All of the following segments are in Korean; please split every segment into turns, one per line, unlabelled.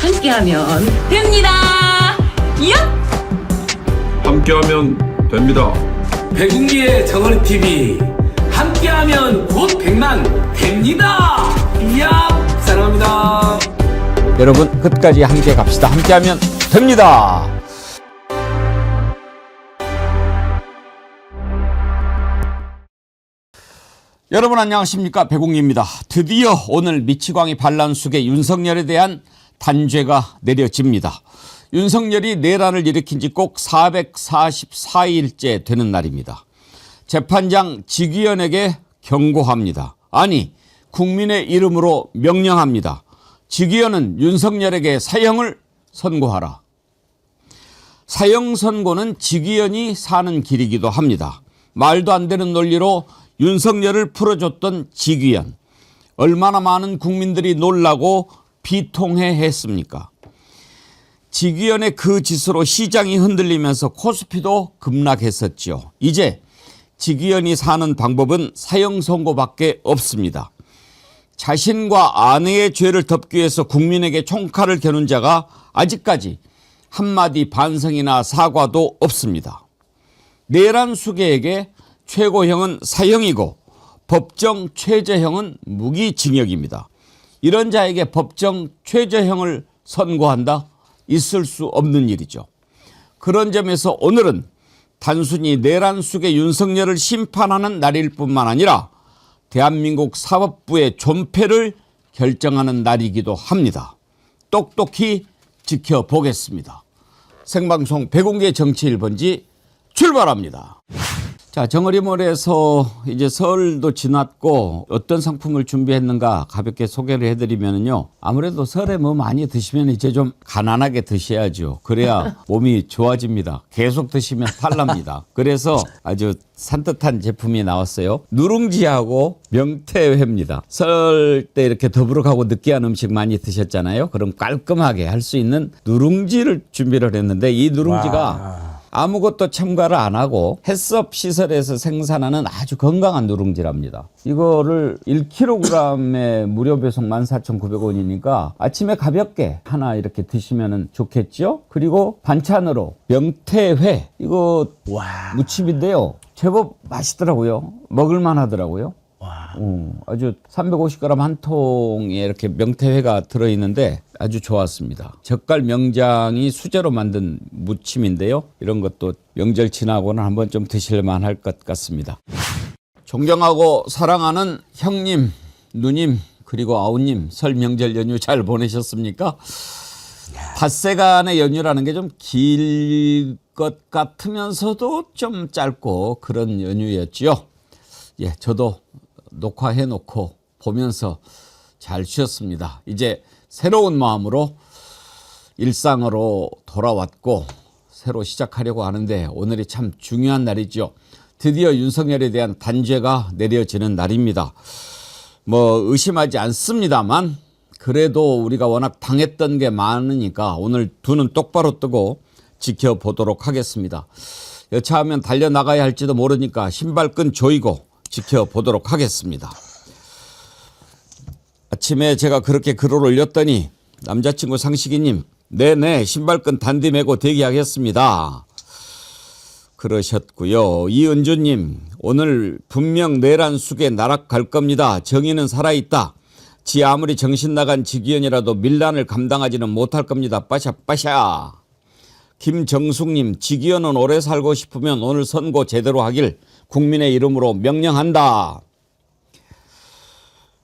함께하면 됩니다. 야!
함께하면 됩니다.
백운기의 정어리 TV 함께하면 곧 100만 됩니다. 이야 사랑합니다.
여러분 끝까지 함께 갑시다. 함께하면 됩니다. 여러분 안녕하십니까, 백웅입니다. 드디어 오늘 미치광이 반란숙의 윤석열에 대한 단죄가 내려집니다. 윤석열이 내란을 일으킨 지 꼭 444일째 되는 날입니다. 재판장 직위원에게 경고합니다. 아니, 국민의 이름으로 명령합니다. 직위원은 윤석열에게 사형을 선고하라. 사형 선고는 직위원이 사는 길이기도 합니다. 말도 안 되는 논리로 윤석열을 풀어줬던 직위원. 얼마나 많은 국민들이 놀라고 비통해했습니까? 직위원의 그 짓으로 시장이 흔들리면서 코스피도 급락했었죠. 이제 직위원이 사는 방법은 사형 선고밖에 없습니다. 자신과 아내의 죄를 덮기 위해서 국민에게 총칼을 겨눈 자가 아직까지 한마디 반성이나 사과도 없습니다. 내란 수괴에게 최고형은 사형이고 법정 최저형은 무기징역입니다. 이런 자에게 법정 최저형을 선고한다? 있을 수 없는 일이죠. 그런 점에서 오늘은 단순히 내란 수괴 윤석열을 심판하는 날일 뿐만 아니라 대한민국 사법부의 존폐를 결정하는 날이기도 합니다. 똑똑히 지켜보겠습니다. 생방송 백운기의 정치 1번지 출발합니다. 자, 정어리몰에서 이제 설도 지났고 어떤 상품을 준비했는가 가볍게 소개를 해드리면요. 아무래도 설에 뭐 많이 드시면 이제 좀 가난하게 드셔야죠. 그래야 몸이 좋아집니다. 계속 드시면 탈납니다. 그래서 아주 산뜻한 제품이 나왔어요. 누룽지하고 명태회입니다. 설 때 이렇게 더부룩하고 느끼한 음식 많이 드셨잖아요. 그럼 깔끔하게 할 수 있는 누룽지를 준비를 했는데 이 누룽지가 아무것도 첨가를 안 하고 햇섭 시설에서 생산하는 아주 건강한 누룽지랍니다. 이거를 1kg에 무료 배송 14,900원이니까 아침에 가볍게 하나 이렇게 드시면 좋겠죠. 그리고 반찬으로 명태회, 이거 무침인데요. 제법 맛있더라고요. 먹을만 하더라고요. 아주 350g 한 통에 이렇게 명태회가 들어있는데 아주 좋았습니다. 젓갈 명장이 수제로 만든 무침인데요. 이런 것도 명절 지나고는 한번 좀 드실만 할 것 같습니다. 존경하고 사랑하는 형님, 누님, 그리고 아우님, 설 명절 연휴 잘 보내셨습니까? 닷새간의 연휴라는 게 좀 길 것 같으면서도 좀 짧고 그런 연휴였지요. 예, 저도 녹화해놓고 보면서 잘 쉬었습니다. 이제 새로운 마음으로 일상으로 돌아왔고 새로 시작하려고 하는데 오늘이 참 중요한 날이죠. 드디어 윤석열에 대한 단죄가 내려지는 날입니다. 뭐 의심하지 않습니다만 그래도 우리가 워낙 당했던 게 많으니까 오늘 두 눈 똑바로 뜨고 지켜보도록 하겠습니다. 여차하면 달려나가야 할지도 모르니까 신발끈 조이고 지켜보도록 하겠습니다. 아침에 제가 그렇게 글을 올렸더니 남자친구 상식이님, 네네 신발끈 단디 메고 대기하겠습니다. 그러셨고요. 이은주님, 오늘 분명 내란 숙에 나락갈 겁니다. 정의는 살아있다. 지 아무리 정신 나간 직위원이라도 밀란을 감당하지는 못할 겁니다. 빠샤빠샤. 김정숙님, 직위원은 오래 살고 싶으면 오늘 선고 제대로 하길 국민의 이름으로 명령한다.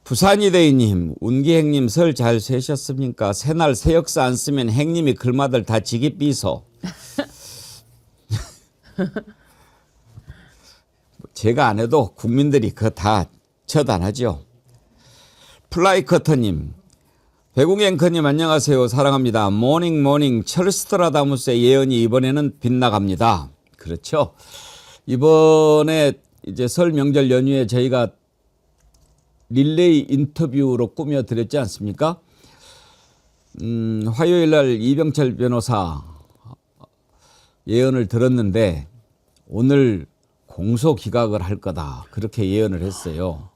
부산이대이님, 운기행님 설 잘 세셨습니까? 새날 새역사 안 쓰면 행님이 글마들 다 지기 삐서. 제가 안 해도 국민들이 그거 다 처단하죠. 플라이커터님, 백웅앵커님 안녕하세요. 사랑합니다. 모닝 철스트라다무스의 예언이 이번에는 빗나갑니다. 그렇죠. 이번에 이제 설 명절 연휴에 저희가 릴레이 인터뷰로 꾸며드렸지 않습니까? 화요일 날 이병철 변호사 예언을 들었는데 오늘 공소 기각을 할 거다. 그렇게 예언을 했어요.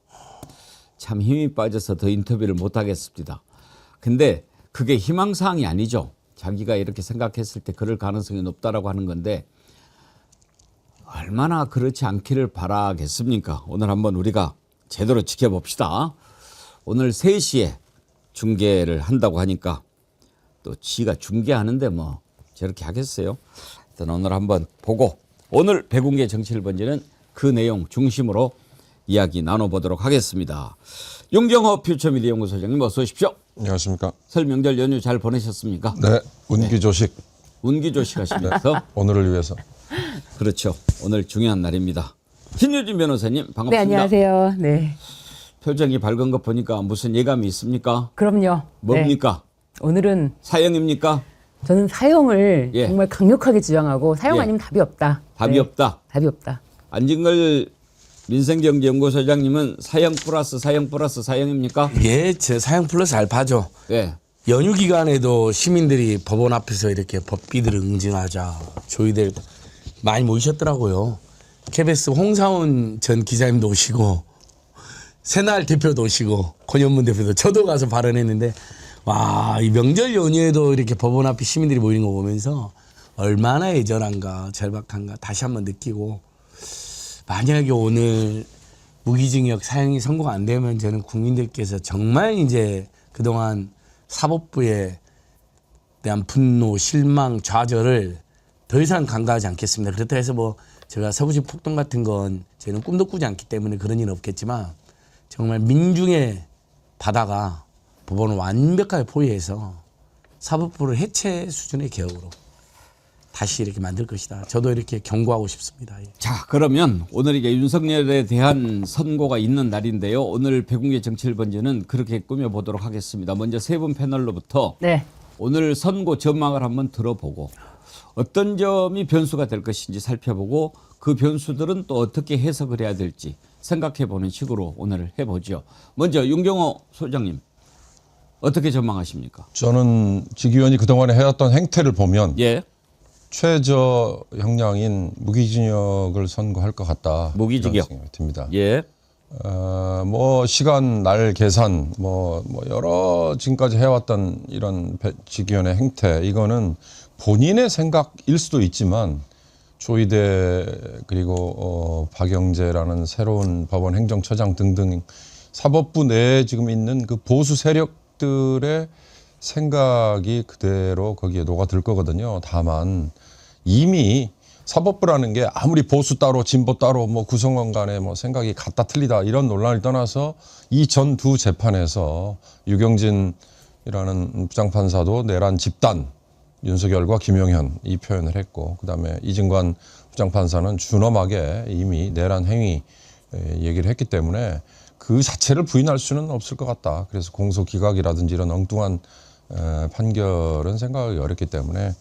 참 힘이 빠져서 더 인터뷰를 못 하겠습니다. 근데 그게 희망사항이 아니죠. 자기가 이렇게 생각했을 때 그럴 가능성이 높다라고 하는 건데 얼마나 그렇지 않기를 바라겠습니까? 오늘 한번 우리가 제대로 지켜봅시다. 오늘 3시에 중계를 한다고 하니까 또 지가 중계하는데 뭐 저렇게 하겠어요. 하여튼 오늘 한번 보고 오늘 백운계 정치를 번지는 그 내용 중심으로 이야기 나눠보도록 하겠습니다. 윤경호 퓨처미디어 연구소장님 어서 오십시오.
안녕하십니까.
설 명절 연휴 잘 보내셨습니까?
네, 운기조식
운기조식 하시면서
오늘을 위해서.
그렇죠. 오늘 중요한 날입니다. 신유진 변호사님 반갑습니다.
네, 안녕하세요. 네.
표정이 밝은 거 보니까 무슨 예감이 있습니까?
그럼요.
뭡니까?
네. 오늘은
사형입니까?
저는 사형을
예.
정말 강력하게 주장하고 사형
예.
아니면 답이 없다.
답이
네.
없다.
답이 없다.
안진걸 민생경제연구소장님은 사형 플러스 사형 플러스 사형입니까?
예, 제 사형 플러스 알파죠.
네.
연휴 기간에도 시민들이 법원 앞에서 이렇게 법비들을 응징하자 조의들 많이 모이셨더라고요. KBS 홍사훈 전 기자님도 오시고 새날 대표도 오시고 권현문 대표도 저도 가서 발언했는데 와, 이 명절 연휴에도 이렇게 법원 앞에 시민들이 모이는 거 보면서 얼마나 애절한가 절박한가 다시 한번 느끼고 만약에 오늘 무기징역 사형이 선고가 안 되면 저는 국민들께서 정말 이제 그동안 사법부에 대한 분노, 실망, 좌절을 더 이상 간과하지 않겠습니다. 그렇다 해서 뭐 제가 서구식 폭동 같은 건 저는 꿈도 꾸지 않기 때문에 그런 일은 없겠지만 정말 민중의 바다가 법원을 완벽하게 포위해서 사법부를 해체 수준의 개혁으로 다시 이렇게 만들 것이다. 저도 이렇게 경고하고 싶습니다.
자, 그러면 오늘 이제 윤석열에 대한 선고가 있는 날인데요. 오늘 백운계 정치를 번지는 그렇게 꾸며보도록 하겠습니다. 먼저 세 분 패널로부터
네.
오늘 선고 전망을 한번 들어보고 어떤 점이 변수가 될 것인지 살펴보고 그 변수들은 또 어떻게 해석을 해야 될지 생각해보는 식으로 오늘 해보죠. 먼저 윤경호 소장님 어떻게 전망하십니까?
저는 지기현이 그동안에 해왔던 행태를 보면
예,
최저 형량인 무기징역을 선고할 것 같다.
무기징역.
이런 생각이 듭니다.
예,
뭐 시간, 날 계산, 뭐 여러 지금까지 해왔던 이런 지기현의 행태 이거는 본인의 생각일 수도 있지만 조희대 그리고 박영재라는 새로운 법원 행정처장 등등 사법부 내에 지금 있는 그 보수 세력들의 생각이 그대로 거기에 녹아들 거거든요. 다만 이미 사법부라는 게 아무리 보수 따로 진보 따로 뭐 구성원 간에 뭐 생각이 같다 틀리다 이런 논란을 떠나서 이 전 두 재판에서 유경진이라는 부장판사도 내란 집단 윤석열과 김용현 이 표현을 했고 그다음에 이진관 부장판사는 준엄하게 이미 내란 행위 얘기를 했기 때문에 그 자체를 부인할 수는 없을 것 같다. 그래서 공소기각이라든지 이런 엉뚱한 판결은 생각하기 어렵기 때문에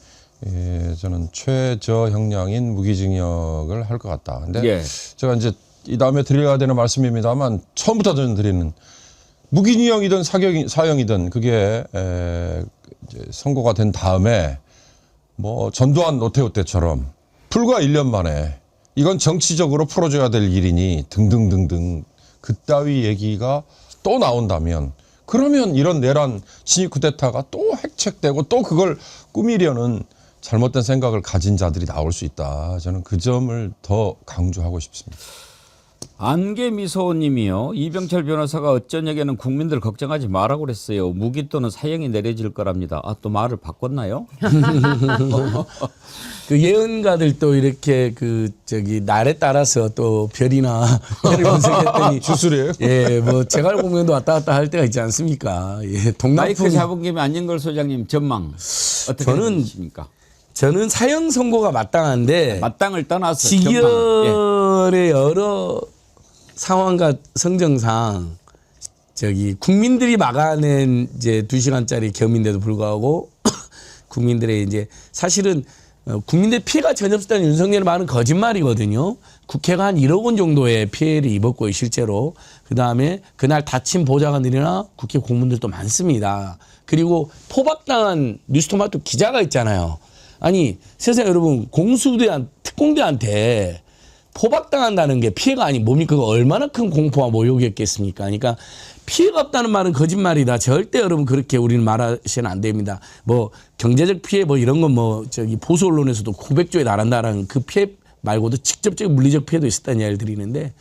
저는 최저 형량인 무기징역을 할 것 같다. 근데
예.
제가 이제 이 다음에 드려야 되는 말씀입니다만 처음부터 저는 드리는 무기징역이든 사형이든 그게 이제 선고가 된 다음에 뭐 전두환 노태우 때처럼 불과 1년 만에 이건 정치적으로 풀어줘야 될 일이니 등등등등 그따위 얘기가 또 나온다면 그러면 이런 내란 친위 쿠데타가 또 핵책되고 또 그걸 꾸미려는 잘못된 생각을 가진 자들이 나올 수 있다. 저는 그 점을 더 강조하고 싶습니다.
안개미소님이요. 이병철 변호사가 어쩌냐에는 국민들 걱정하지 마라고 그랬어요. 무기 또는 사형이 내려질 거랍니다. 아, 또 말을 바꿨나요?
그 예언가들 또 이렇게 날에 따라서 또 별이나 별을 분석했더니
주술이에요?
예, 뭐 제갈공명도 왔다 갔다 할 때가 있지 않습니까? 예,
마이크
동남풍.
잡은 김에 안진걸 소장님 전망 어떻게 되십니까?
저는 사형 선고가 마땅한데
마땅을 떠나서 전망. 예.
지기현의 여러 상황과 성정상 국민들이 막아낸 이제 2시간짜리 겸인데도 불구하고 국민들의 이제 사실은 국민들 피해가 전혀 없었다는 윤석열의 말은 거짓말이거든요. 국회가 한 1억 원 정도의 피해를 입었고요, 실제로. 그다음에 그날 다친 보좌관들이나 국회 공무원들도 많습니다. 그리고 포박당한 뉴스토마토 기자가 있잖아요. 아니 세상에 여러분 공수부대한 특공대한테 포박당한다는 게 피해가 아니 뭡니까? 그거 얼마나 큰 공포와 모욕이었겠습니까? 그러니까 피해가 없다는 말은 거짓말이다. 절대 여러분 그렇게 우리는 말하시면 안 됩니다. 뭐 경제적 피해 뭐 이런 건 뭐 저기 보수 언론에서도 900조에 달한다라는 그 피해 말고도 직접적 물리적 피해도 있었다는 이야기를 드리는데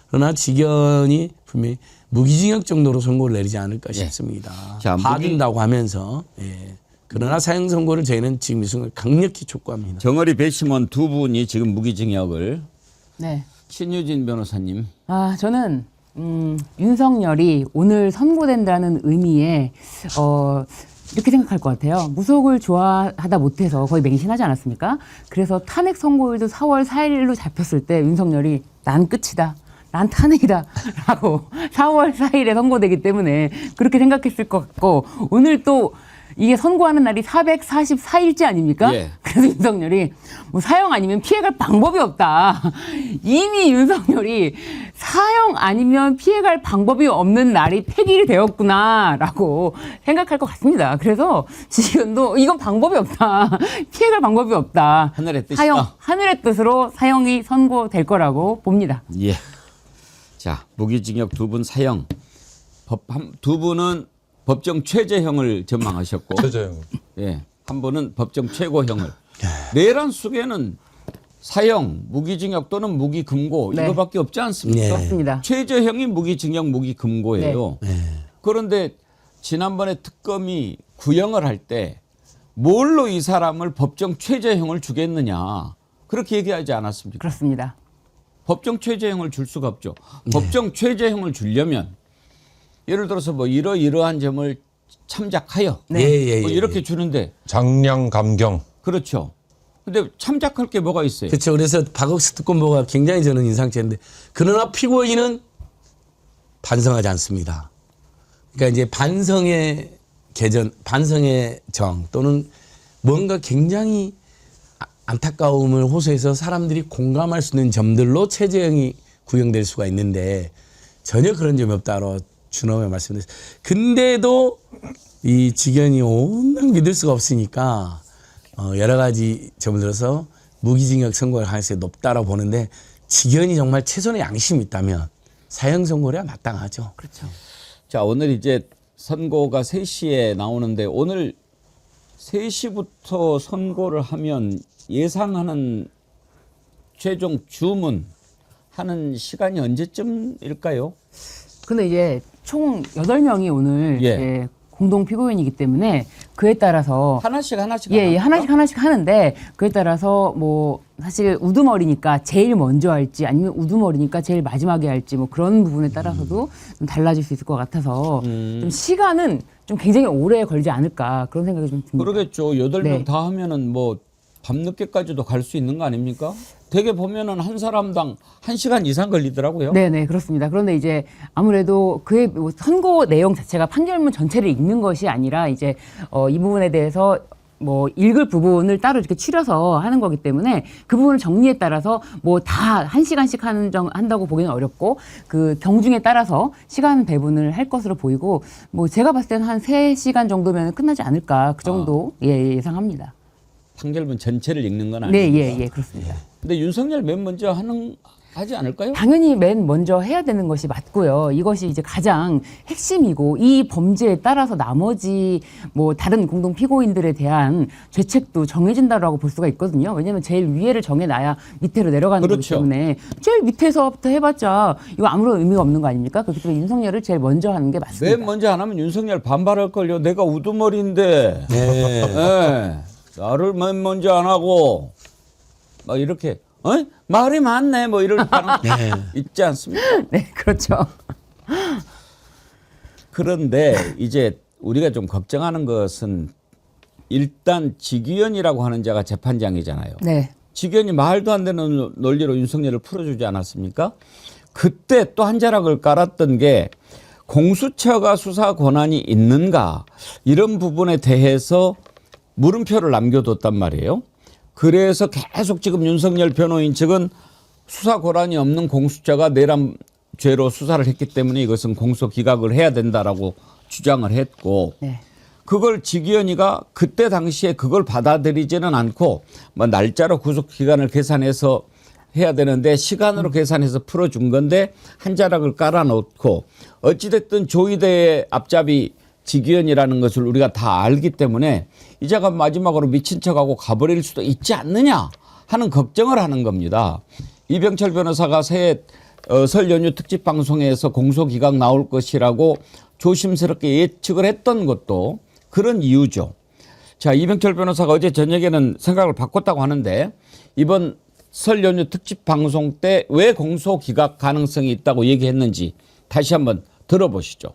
그러나 직연이 분명히 무기징역 정도로 선고를 내리지 않을까 싶습니다.
자,
봐준다고 하면서 예. 그러나 사형 선고를 저희는 지금 이 순간 강력히 촉구합니다.
정어리 배심원 두 분이 지금 무기징역을
네.
신유진 변호사님.
저는 윤석열이 오늘 선고된다는 의미에 이렇게 생각할 것 같아요. 무속을 좋아하다 못해서 거의 맹신하지 않았습니까? 그래서 탄핵 선고일도 4월 4일로 잡혔을 때 윤석열이 난 끝이다. 난 탄핵이다. 라고 4월 4일에 선고되기 때문에 그렇게 생각했을 것 같고 오늘 또 이게 선고하는 날이 444일째 아닙니까?
예.
그래서 윤석열이 뭐 사형 아니면 피해갈 방법이 없다. 이미 윤석열이 사형 아니면 피해갈 방법이 없는 날이 폐기이 되었구나라고 생각할 것 같습니다. 그래서 지금도 이건 방법이 없다. 피해갈 방법이 없다.
하늘의 뜻이다.
사형, 하늘의 뜻으로 사형이 선고될 거라고 봅니다.
예. 자, 무기징역 두 분 사형. 두 분은 법정 최저형을 전망하셨고,
최저형.
예, 한 분은 법정 최고형을. 내란 속에는 사형, 무기징역 또는 무기금고
네.
이거밖에 없지 않습니까?
네.
그렇습니다.
최저형이 무기징역, 무기금고예요. 그런데 지난번에 특검이 구형을 할 때 뭘로 이 사람을 법정 최저형을 주겠느냐 그렇게 얘기하지 않았습니까?
그렇습니다.
법정 최저형을 줄 수가 없죠. 법정 최저형을 주려면 예를 들어서 뭐 이러이러한 점을 참작하여
네.
뭐 이렇게 주는데
장량 감경.
그렇죠. 근데 참작할 게 뭐가 있어요?
그렇죠. 그래서 박억수 특검보가 굉장히 저는 인상적인데 그러나 피고인은 반성하지 않습니다. 그러니까 이제 반성의 개전, 반성의 정 또는 뭔가 굉장히 안타까움을 호소해서 사람들이 공감할 수 있는 점들로 최저형이 구형될 수가 있는데 전혀 그런 점이 없다로 준엄에 말씀드렸어요. 근데도 이 직연이 온갖 믿을 수가 없으니까 여러 가지 점을 들어서 무기징역 선고할 가능성이 높다라고 보는데 직연이 정말 최소한의 양심이 있다면 사형 선고를 해야 마땅하죠.
그렇죠.
자, 오늘 이제 선고가 3시에 나오는데 오늘 3시부터 선고를 하면 예상하는 최종 주문 하는 시간이 언제쯤일까요?
근데 이제 총 8명이 오늘
예.
이제 공동 피고인이기 때문에 그에 따라서
하나씩
예,
합니까?
하나씩 하는데 그에 따라서 뭐 사실 우두머리니까 제일 먼저 할지 아니면 우두머리니까 제일 마지막에 할지 뭐 그런 부분에 따라서도 좀 달라질 수 있을 것 같아서 좀 시간은 좀 굉장히 오래 걸지 않을까 그런 생각이 좀 듭니다.
그러겠죠. 8명
네.
다 하면은 뭐 밤늦게까지도 갈 수 있는 거 아닙니까? 되게 보면은 한 사람당 1시간 이상 걸리더라고요.
네네 그렇습니다. 그런데 이제 아무래도 그의 뭐 선고 내용 자체가 판결문 전체를 읽는 것이 아니라 이제 이 부분에 대해서 뭐 읽을 부분을 따로 이렇게 추려서 하는 거기 때문에 그 부분을 정리에 따라서 뭐 다 1시간씩 한다고 보기는 어렵고 그 경중에 따라서 시간 배분을 할 것으로 보이고 뭐 제가 봤을 때는 한 3시간 정도면 끝나지 않을까 그 정도 예상합니다.
판결문 전체를 읽는 건
네,
아니에요.
예, 그렇습니다.
근데 윤석열 맨 먼저 하지 않을까요?
당연히 맨 먼저 해야 되는 것이 맞고요. 이것이 이제 가장 핵심이고 이 범죄에 따라서 나머지 뭐 다른 공동 피고인들에 대한 죄책도 정해진다라고 볼 수가 있거든요. 왜냐하면 제일 위에를 정해놔야 밑으로 내려가는
그렇죠.
거기 때문에 제일 밑에서부터 해봤자 이거 아무런 의미가 없는 거 아닙니까? 그렇기 때문에 윤석열을 제일 먼저 하는 게 맞습니다.
맨 먼저 안 하면 윤석열 반발할 걸요. 내가 우두머리인데.
네.
네. 나를 맨 먼저 안 하고 막 이렇게 말이 많네 뭐 이럴 가능 있지 않습니까?
네, 그렇죠.
그런데 이제 우리가 좀 걱정하는 것은 일단 직위원이라고 하는 자가 재판장이잖아요.
네.
직위원이 말도 안 되는 논리로 윤석열을 풀어주지 않았습니까? 그때 또 한 자락을 깔았던 게 공수처가 수사 권한이 있는가 이런 부분에 대해서 물음표를 남겨뒀단 말이에요. 그래서 계속 지금 윤석열 변호인 측은 수사 권한이 없는 공수처가 내란 죄로 수사를 했기 때문에 이것은 공소 기각을 해야 된다라고 주장을 했고
네.
그걸 직위원회가 그때 당시에 그걸 받아들이지는 않고 뭐 날짜로 구속 기간을 계산해서 해야 되는데 시간으로 계산해서 풀어준 건데 한 자락을 깔아놓고 어찌됐든 조희대의 앞잡이 지기현이라는 것을 우리가 다 알기 때문에 이자가 마지막으로 미친 척하고 가버릴 수도 있지 않느냐 하는 걱정을 하는 겁니다. 이병철 변호사가 새해 설 연휴 특집 방송에서 공소기각 나올 것이라고 조심스럽게 예측을 했던 것도 그런 이유죠. 자, 이병철 변호사가 어제 저녁에는 생각을 바꿨다고 하는데 이번 설 연휴 특집 방송 때 왜 공소기각 가능성이 있다고 얘기했는지 다시 한번 들어보시죠.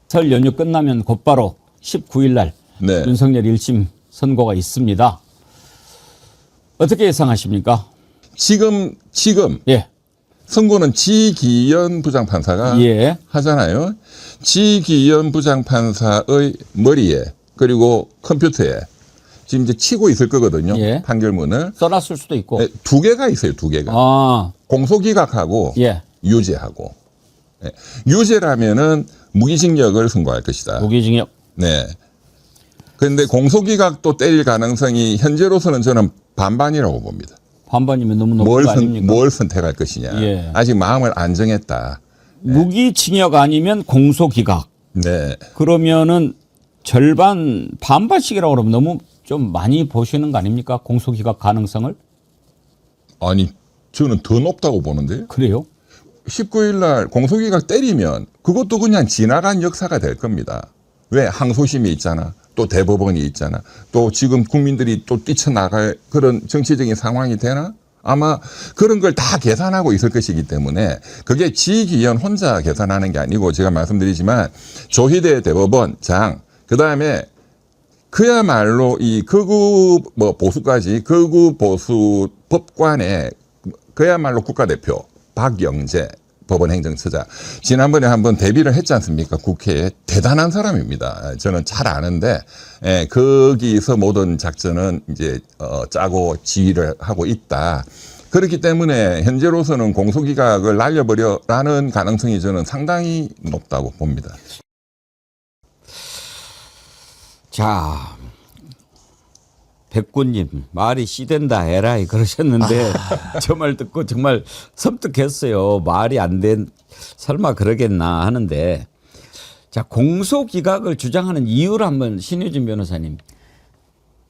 설 연휴 끝나면 곧바로 19일 날
네.
윤석열 1심 선고가 있습니다. 어떻게 예상하십니까?
지금
예.
선고는 지기현 부장판사가
예.
하잖아요. 지기현 부장판사의 머리에 그리고 컴퓨터에 지금 이제 치고 있을 거거든요.
예.
판결문을.
써놨을 수도 있고.
네, 두 개가 있어요. 두 개가.
아,
공소기각하고
예.
유죄하고. 네. 유죄라면은 무기징역을 선고할 것이다.
무기징역.
네. 그런데 공소기각도 때릴 가능성이 현재로서는 저는 반반이라고 봅니다.
반반이면 너무 높은 거 아닙니까?
뭘 선택할 것이냐.
예.
아직 마음을 안 정했다.
무기징역 아니면 공소기각.
네.
그러면은 절반 반반씩이라고 그러면 너무 좀 많이 보시는 거 아닙니까? 공소기각 가능성을?
아니, 저는 더 높다고 보는데요.
그래요?
19일 날 공소기각 때리면 그것도 그냥 지나간 역사가 될 겁니다. 왜? 항소심이 있잖아. 또 대법원이 있잖아. 또 지금 국민들이 또 뛰쳐나갈 그런 정치적인 상황이 되나? 아마 그런 걸 다 계산하고 있을 것이기 때문에 그게 지기현 혼자 계산하는 게 아니고 제가 말씀드리지만 조희대 대법원장 그다음에 그야말로 이 극우 보수까지 극우 보수 법관의 그야말로 국가대표 박영재 법원 행정처장 지난번에 한번 데뷔를 했지 않습니까? 국회에 대단한 사람입니다. 저는 잘 아는데 거기서 모든 작전은 이제 짜고 지휘를 하고 있다. 그렇기 때문에 현재로서는 공소기각을 날려버려라는 가능성이 저는 상당히 높다고 봅니다.
자, 백구님 말이 씨된다 에라이 그러셨는데 저 말 듣고 정말 섬뜩했어요. 말이 안 된 설마 그러겠나 하는데 자 공소기각을 주장하는 이유를 한번 신유진 변호사님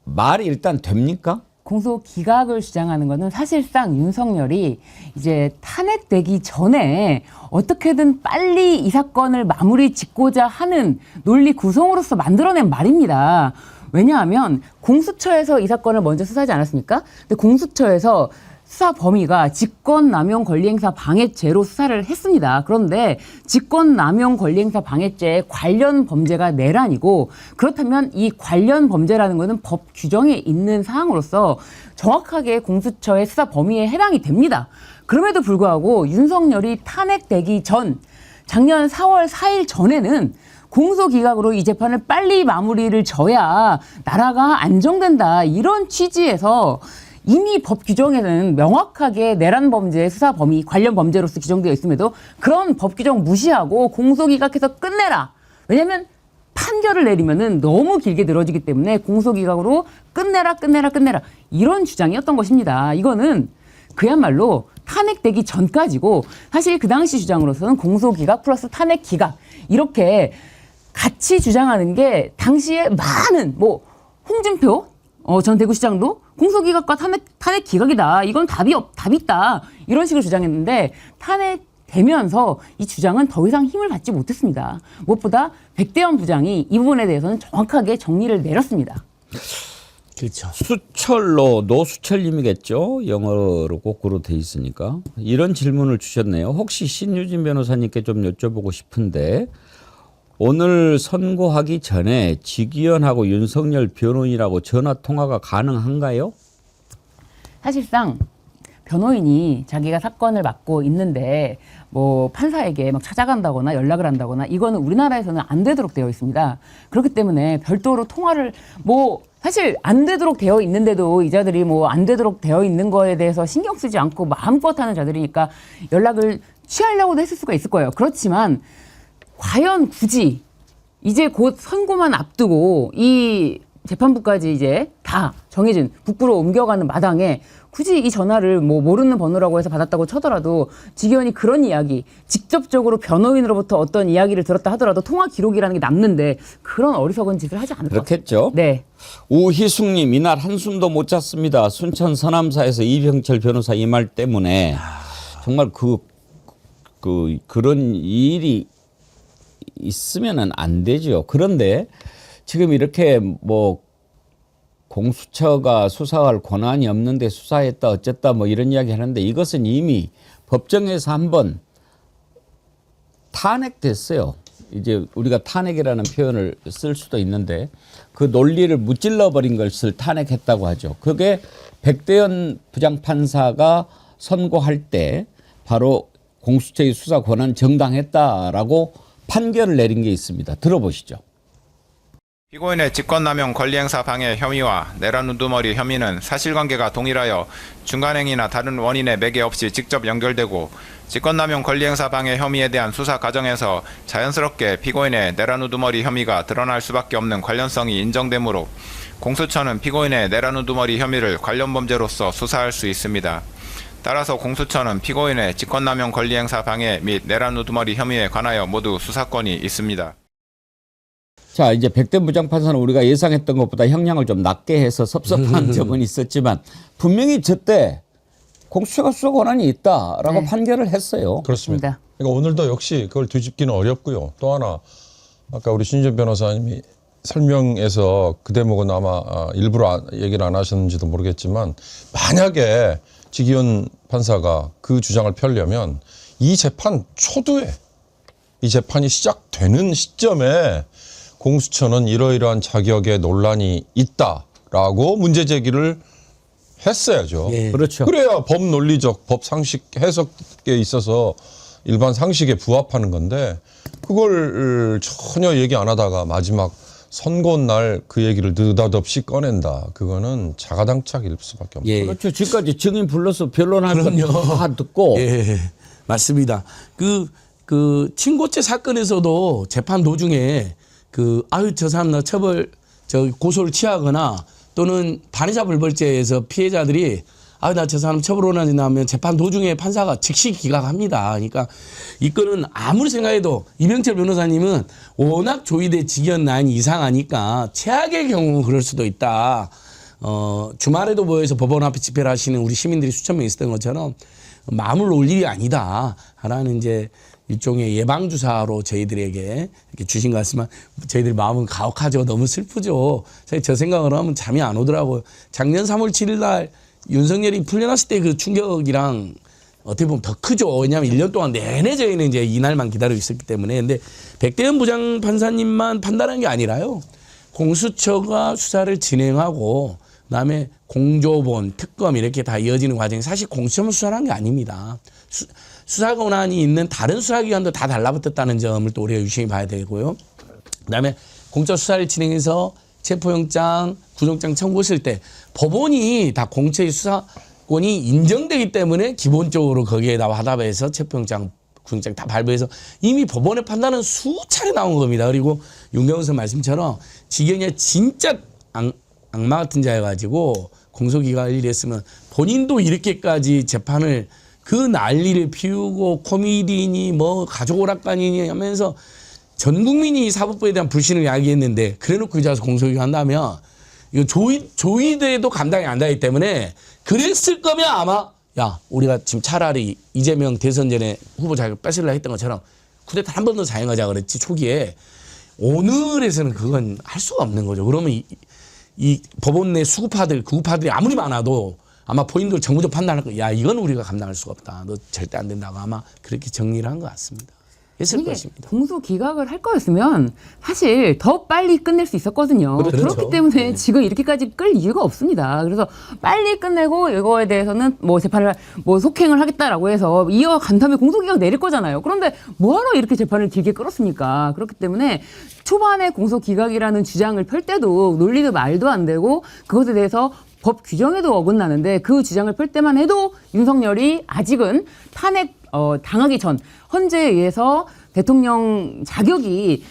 말이 일단 됩니까?
공소 기각을 주장하는 것은 사실상 윤석열이 이제 탄핵되기 전에 어떻게든 빨리 이 사건을 마무리 짓고자 하는 논리 구성으로서 만들어낸 말입니다. 왜냐하면 공수처에서 이 사건을 먼저 수사하지 않았습니까? 근데 공수처에서 수사 범위가 직권남용 권리행사 방해죄로 수사를 했습니다. 그런데 직권남용 권리행사 방해죄 관련 범죄가 내란이고 그렇다면 이 관련 범죄라는 것은 법 규정에 있는 사항으로서 정확하게 공수처의 수사 범위에 해당이 됩니다. 그럼에도 불구하고 윤석열이 탄핵되기 전 작년 4월 4일 전에는 공소기각으로 이 재판을 빨리 마무리를 져야 나라가 안정된다. 이런 취지에서 이미 법 규정에는 명확하게 내란 범죄의 수사 범위, 관련 범죄로서 규정되어 있음에도 그런 법 규정 무시하고 공소기각해서 끝내라. 왜냐하면 판결을 내리면은 너무 길게 늘어지기 때문에 공소기각으로 끝내라. 이런 주장이었던 것입니다. 이거는 그야말로 탄핵되기 전까지고 사실 그 당시 주장으로서는 공소기각 플러스 탄핵기각 이렇게 같이 주장하는 게 당시에 많은 홍준표 전 대구시장도 공소기각과 탄핵 기각이다. 이건 답이 있다. 이런 식으로 주장했는데 탄핵되면서 이 주장은 더 이상 힘을 받지 못했습니다. 무엇보다 백대현 부장이 이 부분에 대해서는 정확하게 정리를 내렸습니다.
그렇죠.
수철로 노수철님이겠죠. 영어로 거꾸로 돼 있으니까. 이런 질문을 주셨네요. 혹시 신유진 변호사님께 좀 여쭤보고 싶은데 오늘 선고하기 전에 지기현하고 윤석열 변호인이라고 전화 통화가 가능한가요?
사실상 변호인이 자기가 사건을 맡고 있는데 판사에게 막 찾아간다거나 연락을 한다거나 이거는 우리나라에서는 안 되도록 되어 있습니다. 그렇기 때문에 별도로 통화를 사실 안 되도록 되어 있는데도 이자들이 안 되도록 되어 있는 거에 대해서 신경 쓰지 않고 마음껏 하는 자들이니까 연락을 취하려고도 했을 수가 있을 거예요. 그렇지만 과연 굳이 이제 곧 선고만 앞두고 이 재판부까지 이제 다 다 정해진 북부로 옮겨가는 마당에 굳이 이 전화를 뭐 모르는 번호라고 해서 받았다고 쳐더라도 직위원이 그런 이야기, 직접적으로 변호인으로부터 어떤 이야기를 들었다 하더라도 통화 기록이라는 게 남는데 그런 어리석은 짓을 하지 않을 것 같아요.
그렇겠죠.
네.
우희숙님, 이날 한숨도 못 잤습니다. 순천 서남사에서 이병철 변호사 이 말 때문에 정말 그런 일이 있으면은 안 되죠. 그런데 지금 이렇게 뭐 공수처가 수사할 권한이 없는데 수사했다 어쨌다 뭐 이런 이야기 하는데 이것은 이미 법정에서 한번 탄핵됐어요. 이제 우리가 탄핵이라는 표현을 쓸 수도 있는데 그 논리를 무찔러 버린 것을 탄핵했다고 하죠. 그게 백대현 부장판사가 선고할 때 바로 공수처의 수사 권한 정당했다라고 판결을 내린 게 있습니다. 들어보시죠.
피고인의 직권남용 권리행사 방해 혐의와 내란 우두머리 혐의는 사실관계가 동일하여 중간행위나 다른 원인의 매개 없이 직접 연결되고 직권남용 권리행사 방해 혐의에 대한 수사 과정에서 자연스럽게 피고인의 내란 우두머리 혐의가 드러날 수밖에 없는 관련성이 인정되므로 공수처는 피고인의 내란 우두머리 혐의를 관련 범죄로서 수사할 수 있습니다. 따라서 공수처는 피고인의 직권남용 권리행사 방해 및 내란 우두머리 혐의에 관하여 모두 수사권이 있습니다.
자, 이제 백대현 부장판사는 우리가 예상했던 것보다 형량을 좀 낮게 해서 섭섭한 점은 있었지만 분명히 저때 공수처가 수사 권한이 있다라고
네.
판결을 했어요.
그렇습니다. 그러니까 오늘도 역시 그걸 뒤집기는 어렵고요. 또 하나 아까 우리 신유진 변호사님이 설명에서 그 대목은 아마 일부러 얘기를 안 하셨는지도 모르겠지만 만약에 직위원 판사가 그 주장을 펴려면 이 재판 초두에 이 재판이 시작되는 시점에 공수처는 이러이러한 자격에 논란이 있다라고 문제 제기를 했어야죠.
예.
그렇죠.
그래야 법 논리적, 법 상식 해석에 있어서 일반 상식에 부합하는 건데 그걸 전혀 얘기 안 하다가 마지막 선고 날 그 얘기를 느닷없이 꺼낸다. 그거는 자가당착일 수밖에 없어요.
예.
그렇죠. 지금까지 증인 불러서 변론할 거다 듣고
예, 맞습니다. 그 친고죄 사건에서도 재판 도중에 저 사람 나 고소를 취하거나 또는 반의사불벌죄에서 피해자들이 나 저 사람 처벌 원하지 나면 재판 도중에 판사가 즉시 기각합니다. 그러니까 이 건은 아무리 생각해도 이병철 변호사님은 워낙 조의대 직위원 라인이 이상하니까 최악의 경우 그럴 수도 있다. 주말에도 모여서 법원 앞에 집회를 하시는 우리 시민들이 수천 명 있었던 것처럼 마음을 놓을 일이 아니다. 라는 이제 일종의 예방주사로 저희들에게 이렇게 주신 것 같지만 저희들 마음은 가혹하죠. 너무 슬프죠. 저 생각을 하면 잠이 안 오더라고요. 작년 3월 7일 날 윤석열이 풀려났을 때 그 충격이랑 어떻게 보면 더 크죠. 왜냐하면 1년 동안 내내 저희는 이제 이날만 기다리고 있었기 때문에. 근데 백대현 부장판사님만 판단한 게 아니라요. 공수처가 수사를 진행하고 그다음에 공조본, 특검 이렇게 다 이어지는 과정이 사실 공수처만 수사를 한 게 아닙니다. 수사 권한이 있는 다른 수사기관도 다 달라붙었다는 점을 또 우리가 유심히 봐야 되고요. 그다음에 공수처 수사를 진행해서 체포영장, 구속장 청구했을 때 법원이 다 공처의 수사권이 인정되기 때문에 기본적으로 거기에다 화답해서 체포영장, 구속장 다 발부해서 이미 법원의 판단은 수차례 나온 겁니다. 그리고 윤경수 말씀처럼 직위원이 진짜 악마 같은 자여가지고 공소기각 일을 했으면 본인도 이렇게까지 재판을 그 난리를 피우고 코미디니 뭐 가족 오락관이니 하면서 전 국민이 사법부에 대한 불신을 야기했는데 그래놓고 이제 와서 공소기각 한다면 이거 조의대도 감당이 안 되기 때문에 그랬을 거면 아마 우리가 지금 차라리 이재명 대선 전에 후보 자격 뺏으려 했던 것처럼 쿠데타 한 번 더 사용하자 그랬지 초기에. 오늘에서는 그건 할 수가 없는 거죠. 그러면 이 법원 내 수구파들, 구구파들이 아무리 많아도 아마 본인들 정부적 판단할 거야. 이건 우리가 감당할 수가 없다. 너 절대 안 된다고 아마 그렇게 정리를 한 것 같습니다. 했을 것입니다.
공소 기각을 할 거였으면 사실 더 빨리 끝낼 수 있었거든요.
그렇죠.
그렇기 때문에 지금 이렇게까지 끌 이유가 없습니다. 그래서 빨리 끝내고 이거에 대해서는 뭐 재판을 속행을 하겠다라고 해서 이어간 다음에 공소 기각 내릴 거잖아요. 그런데 뭐하러 이렇게 재판을 길게 끌었습니까? 그렇기 때문에 초반에 공소 기각이라는 주장을 펼 때도 논리도 말도 안 되고 그것에 대해서 법 규정에도 어긋나는데 그 주장을 펼 때만 해도 윤석열이 아직은 탄핵 당하기 전 헌재에 의해서 대통령 자격이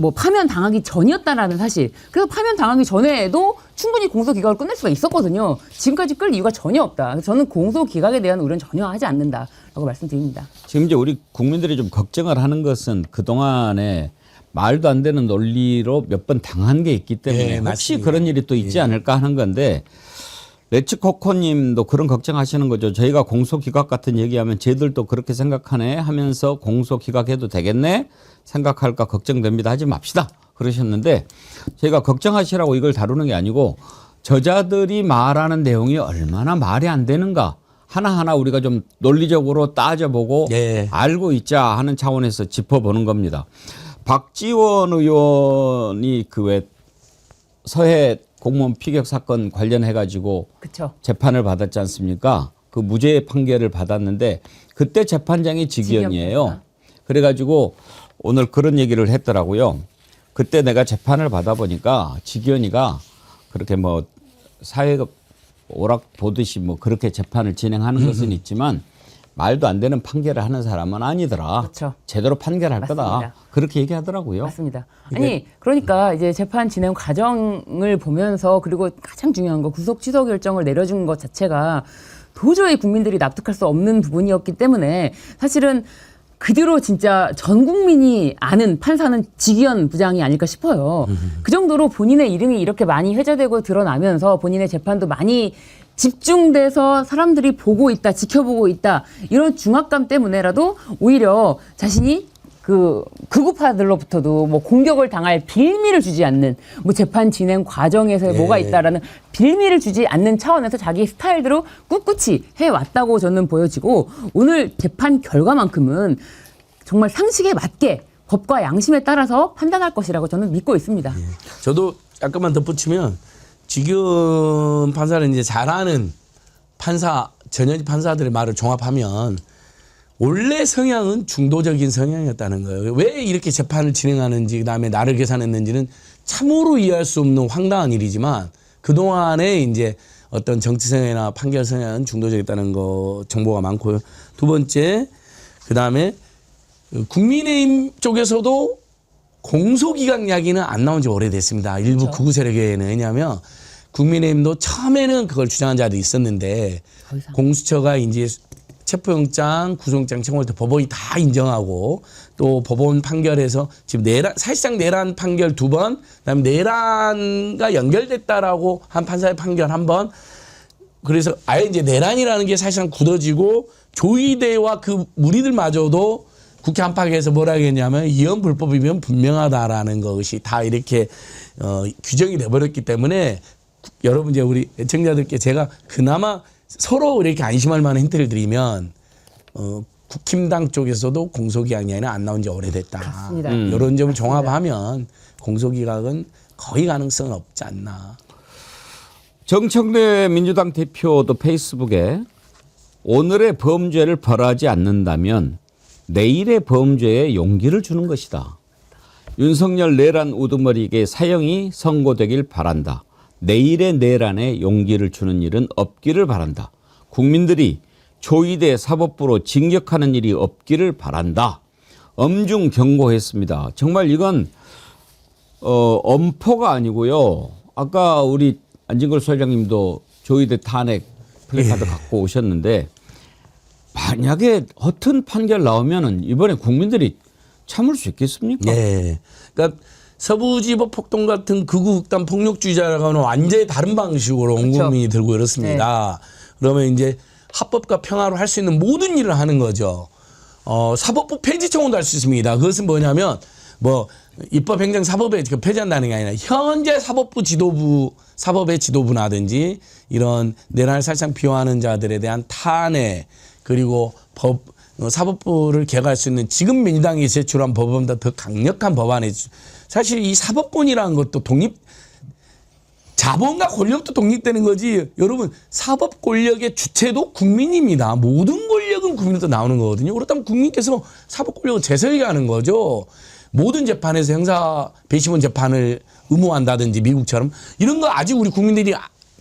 뭐 파면 당하기 전이었다라는 사실. 그래서 파면 당하기 전에도 충분히 공소 기각을 끝낼 수가 있었거든요. 지금까지 끌 이유가 전혀 없다. 저는 공소 기각에 대한 우려는 전혀 하지 않는다라고 말씀드립니다.
지금 이제 우리 국민들이 좀 걱정을 하는 것은 그동안에 말도 안 되는 논리로 몇 번 당한 게 있기 때문에
네,
혹시
맞습니다.
그런 일이 또 있지 않을까 하는 건데 레츠코코님도 그런 걱정하시는 거죠. 저희가 공소기각 같은 얘기하면 쟤들도 그렇게 생각하네 하면서 공소기각해도 되겠네 생각할까 걱정됩니다. 하지 맙시다 그러셨는데 저희가 걱정하시라고 이걸 다루는 게 아니고 저자들이 말하는 내용이 얼마나 말이 안 되는가 하나하나 우리가 좀 논리적으로 따져보고
네.
알고 있자 하는 차원에서 짚어보는 겁니다. 박지원 의원이 그 왜 서해 공무원 피격 사건 관련해 가지고
그렇죠.
재판을 받았지 않습니까? 그 무죄 판결을 받았는데 그때 재판장이 직위원이에요. 그래가지고 오늘 그런 얘기를 했더라고요. 그때 내가 재판을 받아보니까 직위원이가 그렇게 뭐 사회가 오락 보듯이 뭐 그렇게 재판을 진행하는 것은 있지만 말도 안 되는 판결을 하는 사람은 아니더라.
그렇죠.
제대로 판결할
맞습니다.
거다. 그렇게 얘기하더라고요.
맞습니다. 아니 그러니까 이제 재판 진행 과정을 보면서 그리고 가장 중요한 거 구속 취소 결정을 내려준 것 자체가 도저히 국민들이 납득할 수 없는 부분이었기 때문에 사실은 그 뒤로 진짜 전 국민이 아는 판사는 직위원 부장이 아닐까 싶어요. 그 정도로 본인의 이름이 이렇게 많이 회자되고 드러나면서 본인의 재판도 많이 집중돼서 사람들이 보고 있다, 지켜보고 있다 이런 중압감 때문에라도 오히려 자신이 그 극우파들로부터도 뭐 공격을 당할 빌미를 주지 않는 뭐 재판 진행 과정에서 뭐가 있다라는 빌미를 주지 않는 차원에서 자기 스타일대로 꿋꿋이 해왔다고 저는 보여지고 오늘 재판 결과만큼은 정말 상식에 맞게 법과 양심에 따라서 판단할 것이라고 저는 믿고 있습니다.
저도 약간만 덧붙이면 지금 판사는 이제 잘 아는 판사 전현직 판사들의 말을 종합하면 원래 성향은 중도적인 성향이었다는 거예요. 왜 이렇게 재판을 진행하는지 그다음에 나를 계산했는지는 참으로 이해할 수 없는 황당한 일이지만 그동안에 이제 어떤 정치 성향이나 판결 성향은 중도적이었다는 거 정보가 많고요. 두 번째 그다음에 국민의힘 쪽에서도 공소기각 이야기는 안 나온 지 오래됐습니다. 일부
그렇죠.
극우 세력에는. 왜냐하면 국민의힘도 처음에는 그걸 주장한 자도 있었는데 공수처가 이제 체포영장, 구속영장 청구할 때 법원이 다 인정하고 또 법원 판결에서 지금 사실상 내란 판결 2번, 그다음에 내란과 연결됐다라고 한 판사의 판결 1번. 그래서 아예 이제 내란이라는 게 사실상 굳어지고 조희대와 그 무리들마저도 국회 안팎에서 뭐라 했냐면 이혼 불법이면 분명하다라는 것이 다 이렇게 규정이 돼버렸기 때문에 여러분 이제 우리 애청자들께 제가 그나마 서로 이렇게 안심할 만한 힌트를 드리면 국힘당 쪽에서도 공소기각이 안 나온 지 오래됐다.
그렇습니다.
이런 점을 종합하면 공소기각은 거의 가능성은 없지 않나.
정청래 민주당 대표도 페이스북에 오늘의 범죄를 벌하지 않는다면 내일의 범죄에 용기를 주는 것이다. 윤석열 내란 우두머리에게 사형이 선고되길 바란다. 내일의 내란에 용기를 주는 일은 없기를 바란다. 국민들이 조희대 사법부로 징격하는 일이 없기를 바란다. 엄중 경고했습니다. 정말 이건 엄포가 아니고요. 아까 우리 안진걸 소장님도 조희대 탄핵 플래카드 갖고 오셨는데 만약에 허튼 판결 나오면은 이번에 국민들이 참을 수 있겠습니까?
네. 그러니까 서부지법 폭동 같은 극우 극단 폭력주의자라고는 완전히 다른 방식으로 온
그렇죠.
국민이 들고 이렇습니다. 그러면 이제 합법과 평화로 할 수 있는 모든 일을 하는 거죠. 사법부 폐지 청원도 할 수 있습니다. 그것은 뭐냐면 뭐 입법행정사법에 폐지한다는 게 아니라 현재 사법부 지도부 사법의 지도부라든지 이런 내란을 사실상 비호하는 자들에 대한 탄핵 그리고 사법부를 개혁할 수 있는 지금 민주당이 제출한 법안보다 더 강력한 법안에 사실 이 사법권이라는 것도 자본과 권력도 독립되는 거지. 여러분 사법 권력의 주체도 국민입니다. 모든 권력은 국민으로부터 나오는 거거든요. 그렇다면 국민께서 사법 권력을 재설계하는 거죠. 모든 재판에서 형사 배심원 재판을 의무한다든지 미국처럼 이런 거 아직 우리 국민들이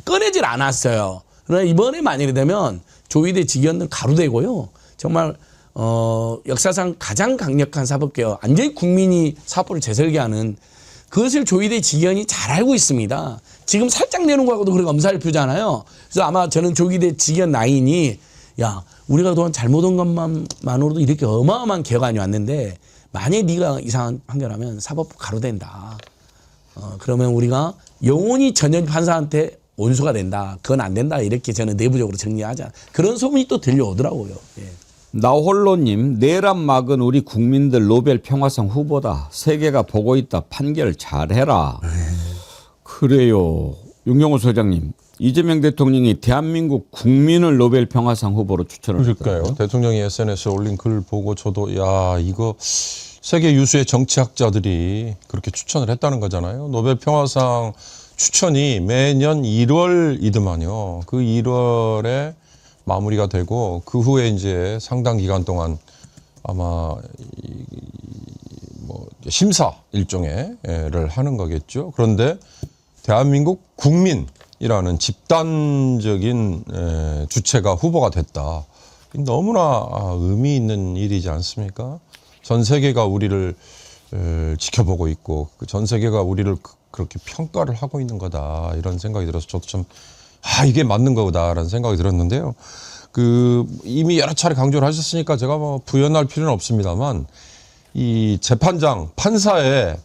꺼내질 않았어요. 그러나 이번에 만약에 되면 조희대 직위원들 가루되고요. 정말 역사상 가장 강력한 사법개혁, 완전히 국민이 사법을 재설계하는 그것을 조희대 직위원이 잘 알고 있습니다. 지금 살짝 내놓은 거하고도 그렇게 엄살표잖아요. 그래서 아마 저는 조희대 직위원 라인이 야, 우리가 그동안 잘못한 것만으로도 이렇게 어마어마한 개혁안이 왔는데 만약에 네가 이상한 판결하면 사법부 가로된다. 그러면 우리가 영원히 전현 판사한테 원수가 된다. 그건 안 된다. 이렇게 저는 내부적으로 정리하자. 그런 소문이 또 들려오더라고요. 예.
나홀로님, 내란 막은 우리 국민들 노벨 평화상 후보다. 세계가 보고 있다. 판결 잘해라. 그래요. 윤경호 소장님, 이재명 대통령이 대한민국 국민을 노벨 평화상 후보로 추천을
그러니까요.
했더라고요.
대통령이 SNS에 올린 글 보고 저도 야 이거 세계 유수의 정치학자들이 그렇게 추천을 했다는 거잖아요. 노벨 평화상 추천이 매년 1월이더만요. 그 1월에 마무리가 되고 그 후에 이제 상당 기간 동안 아마 뭐 심사 일종의를 하는 거겠죠. 그런데 대한민국 국민이라는 집단적인 주체가 후보가 됐다. 너무나 의미 있는 일이지 않습니까? 전 세계가 우리를 지켜보고 있고 전 세계가 우리를 그렇게 평가를 하고 있는 거다 이런 생각이 들어서 저도 참 이게 맞는 거다라는 생각이 들었는데요. 이미 여러 차례 강조를 하셨으니까 제가 뭐 부연할 필요는 없습니다만 이 재판장 판사의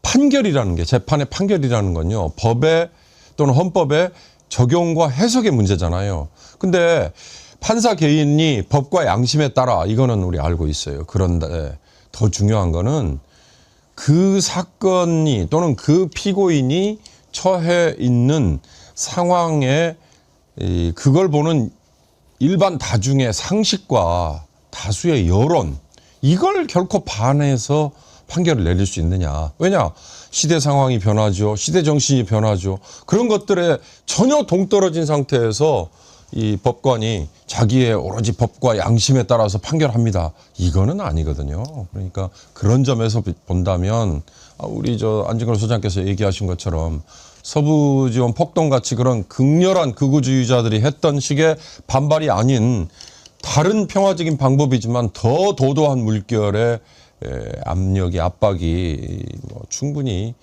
판결이라는 게 재판의 판결이라는 건요 법에 또는 헌법의 적용과 해석의 문제잖아요. 근데 판사 개인이 법과 양심에 따라 이거는 우리 알고 있어요. 그런데 더 중요한 거는 그 사건이 또는 그 피고인이 처해 있는 상황에 그걸 보는 일반 다중의 상식과 다수의 여론 이걸 결코 반해서 판결을 내릴 수 있느냐. 왜냐? 시대 상황이 변하죠. 시대 정신이 변하죠. 그런 것들에 전혀 동떨어진 상태에서 이 법관이 자기의 오로지 법과 양심에 따라서 판결합니다. 이거는 아니거든요. 그러니까 그런 점에서 본다면 우리 안진걸 소장께서 얘기하신 것처럼 서부지원 폭동같이 그런 극렬한 극우주의자들이 했던 식의 반발이 아닌 다른 평화적인 방법이지만 더 도도한 물결의 압력이 압박이 충분히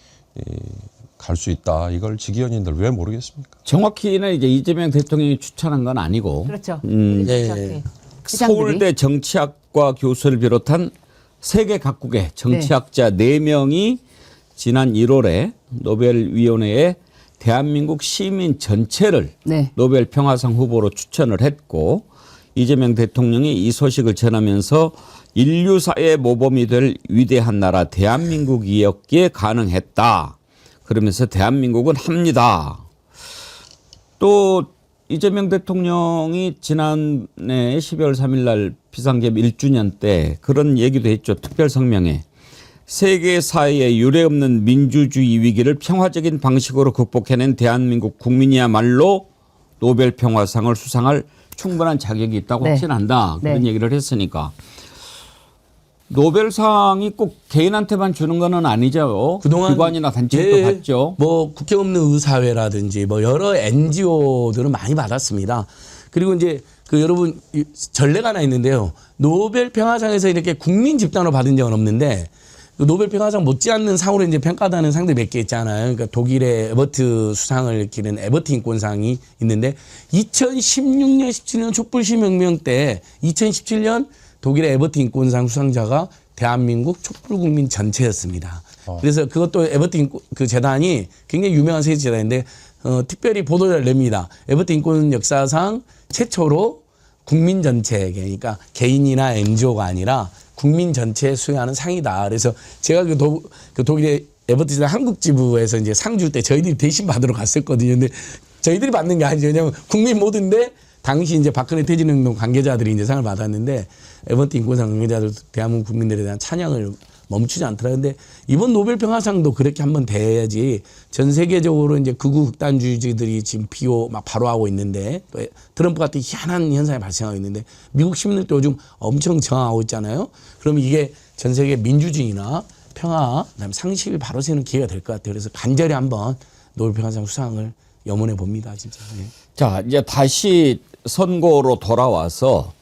갈 수 있다. 이걸 직위원님들 왜 모르겠습니까?
정확히는 이제 이재명 대통령이 추천한 건 아니고
그렇죠.
네.
서울대 정치학과 교수를 비롯한 세계 각국의 정치학자 4명이 지난 1월에 노벨위원회에 대한민국 시민 전체를
네.
노벨 평화상 후보로 추천을 했고 이재명 대통령이 이 소식을 전하면서 인류사의 모범이 될 위대한 나라 대한민국이었기에 가능했다. 그러면서 대한민국은 합니다. 또 이재명 대통령이 지난해 12월 3일 날 비상계엄 1주년 때 그런 얘기도 했죠. 특별 성명에 세계사회에 유례없는 민주주의 위기를 평화적인 방식으로 극복해낸 대한민국 국민이야말로 노벨 평화상을 수상할 충분한 자격이 있다고
네.
확신한다. 그런
네.
얘기를 했으니까. 노벨상이 꼭 개인한테만 주는 건 아니죠.
그동안
기관이나 단체도 받죠.
뭐 국회 없는 의사회라든지 뭐 여러 NGO들은 많이 받았습니다. 그리고 이제 여러분 전례가 하나 있는데요. 노벨 평화상에서 이렇게 국민 집단으로 받은 적은 없는데 노벨 평화상 못지않는 상으로 이제 평가받는 상들 몇 개 있잖아요. 그러니까 독일의 에버트 수상을 기른 에버트 인권상이 있는데 2016년, 17년 촛불시민혁명 때 2017년 독일의 에버트 인권상 수상자가 대한민국 촛불국민 전체였습니다. 그래서 그것도 에버트 인권 그 재단이 굉장히 유명한 세계 재단인데 특별히 보도를 냅니다. 에버트 인권 역사상 최초로 국민 전체 그러니까 개인이나 NGO가 아니라 국민 전체에 수여하는 상이다. 그래서 제가 그 독일의 에버트 재단 한국 지부에서 이제 상 줄 때 저희들이 대신 받으러 갔었거든요. 근데 저희들이 받는 게 아니죠. 왜냐하면 국민 모두인데 당시 이제 박근혜 퇴진운동 관계자들이 이제 상을 받았는데 에버트 인권상 관계자들 대한민국 국민들에 대한 찬양을 멈추지 않더라고요. 근데 이번 노벨 평화상도 그렇게 한번 돼야지 전 세계적으로 이제 극우 극단주의자들이 지금 비호 막 바로하고 있는데 또 트럼프 같은 희한한 현상이 발생하고 있는데 미국 시민들도 요즘 엄청 저항하고 있잖아요. 그러면 이게 전 세계 민주주의나 평화 그다음에 상식을 바로 세우는 기회가 될 것 같아요. 그래서 간절히 한번 노벨 평화상 수상을 염원해 봅니다. 진짜. 네.
자, 이제 다시 선거로 돌아와서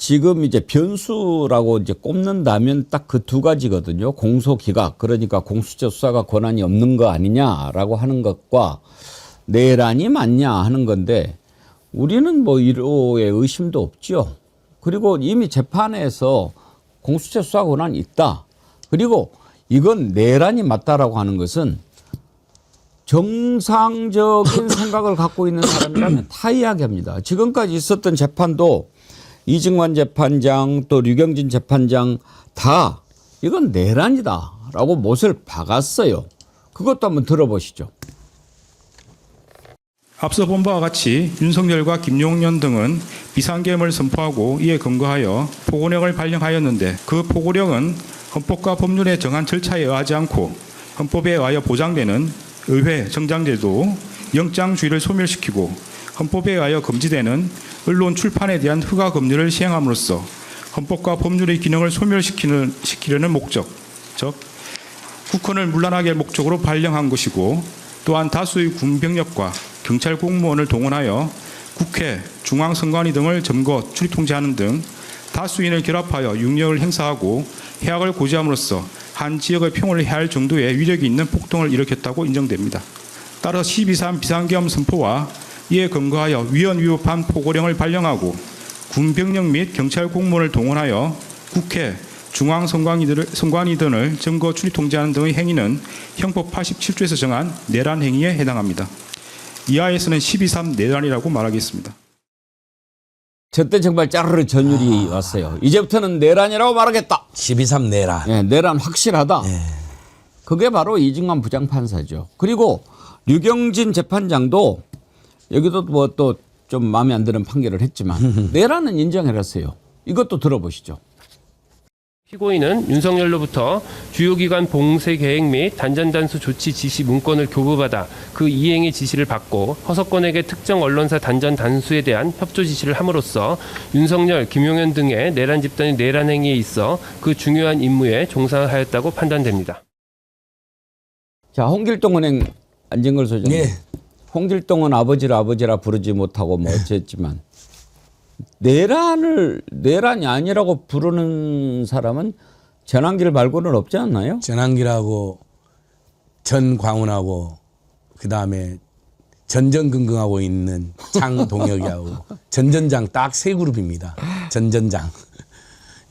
지금 이제 변수라고 이제 꼽는다면 딱 그 두 가지거든요. 공소기각, 그러니까 공수처 수사가 권한이 없는 거 아니냐라고 하는 것과 내란이 맞냐 하는 건데 우리는 뭐 이로의 의심도 없죠. 그리고 이미 재판에서 공수처 수사 권한이 있다. 그리고 이건 내란이 맞다라고 하는 것은 정상적인 생각을 갖고 있는 사람이라면 다 이야기합니다. 지금까지 있었던 재판도 이승만 재판장 또 류경진 재판장 다 이건 내란이다라고 못을 박았어요. 그것도 한번 들어보시죠.
앞서 본 바와 같이 윤석열과 김용년 등은 비상계엄을 선포하고 이에 근거하여 포고령을 발령하였는데 그 포고령은 헌법과 법률에 정한 절차에 의하지 않고 헌법에 의하여 보장되는 의회 정당제도 영장주의를 소멸시키고 헌법에 의하여 금지되는 언론 출판에 대한 허가 금지를 시행함으로써 헌법과 법률의 기능을 소멸시키려는 목적, 즉 국헌을 문란하게 할 목적으로 발령한 것이고 또한 다수의 군병력과 경찰 공무원을 동원하여 국회, 중앙선관위 등을 점거, 출입 통제하는 등 다수인을 결합하여 육력을 행사하고 해악을 고지함으로써 한 지역의 평화를 해할 정도의 위력이 있는 폭동을 일으켰다고 인정됩니다. 따라 12.3 비상계엄 선포와 이에 근거하여 위헌 위법한 포고령을 발령하고 군병력 및 경찰 공무원을 동원하여 국회, 중앙선관위 등을 점거, 출입 통제하는 등의 행위는 형법 87조에서 정한 내란 행위에 해당합니다. 이하에서는 12.3 내란이라고 말하겠습니다.
저때 정말 짜르르 전율이 왔어요. 이제부터는 내란이라고 말하겠다.
12.3 내란.
네, 내란 확실하다. 그게 바로 이승만 부장판사죠. 그리고 류경진 재판장도 여기도 뭐 또 좀 마음에 안 드는 판결을 했지만 내란은 인정해놨어요. 이것도 들어보시죠.
피고인은 윤석열로부터 주요기관 봉쇄 계획 및 단전단수 조치 지시 문건을 교부받아 그 이행의 지시를 받고 허석권에게 특정 언론사 단전 단수에 대한 협조 지시를 함으로써 윤석열, 김용현 등의 내란 집단의 내란 행위에 있어 그 중요한 임무에 종사하였다고 판단됩니다.
자, 홍길동은행 안진걸 소장님.
예.
홍길동은 아버지를 아버지라 부르지 못하고 뭐 어쨌지만 내란이 아니라고 부르는 사람은 전환길 말고는 없지 않나요?
전환길하고 전광훈하고 그다음에 전전긍긍하고 있는 장동혁이하고 전전장 딱 세 그룹입니다. 전전장.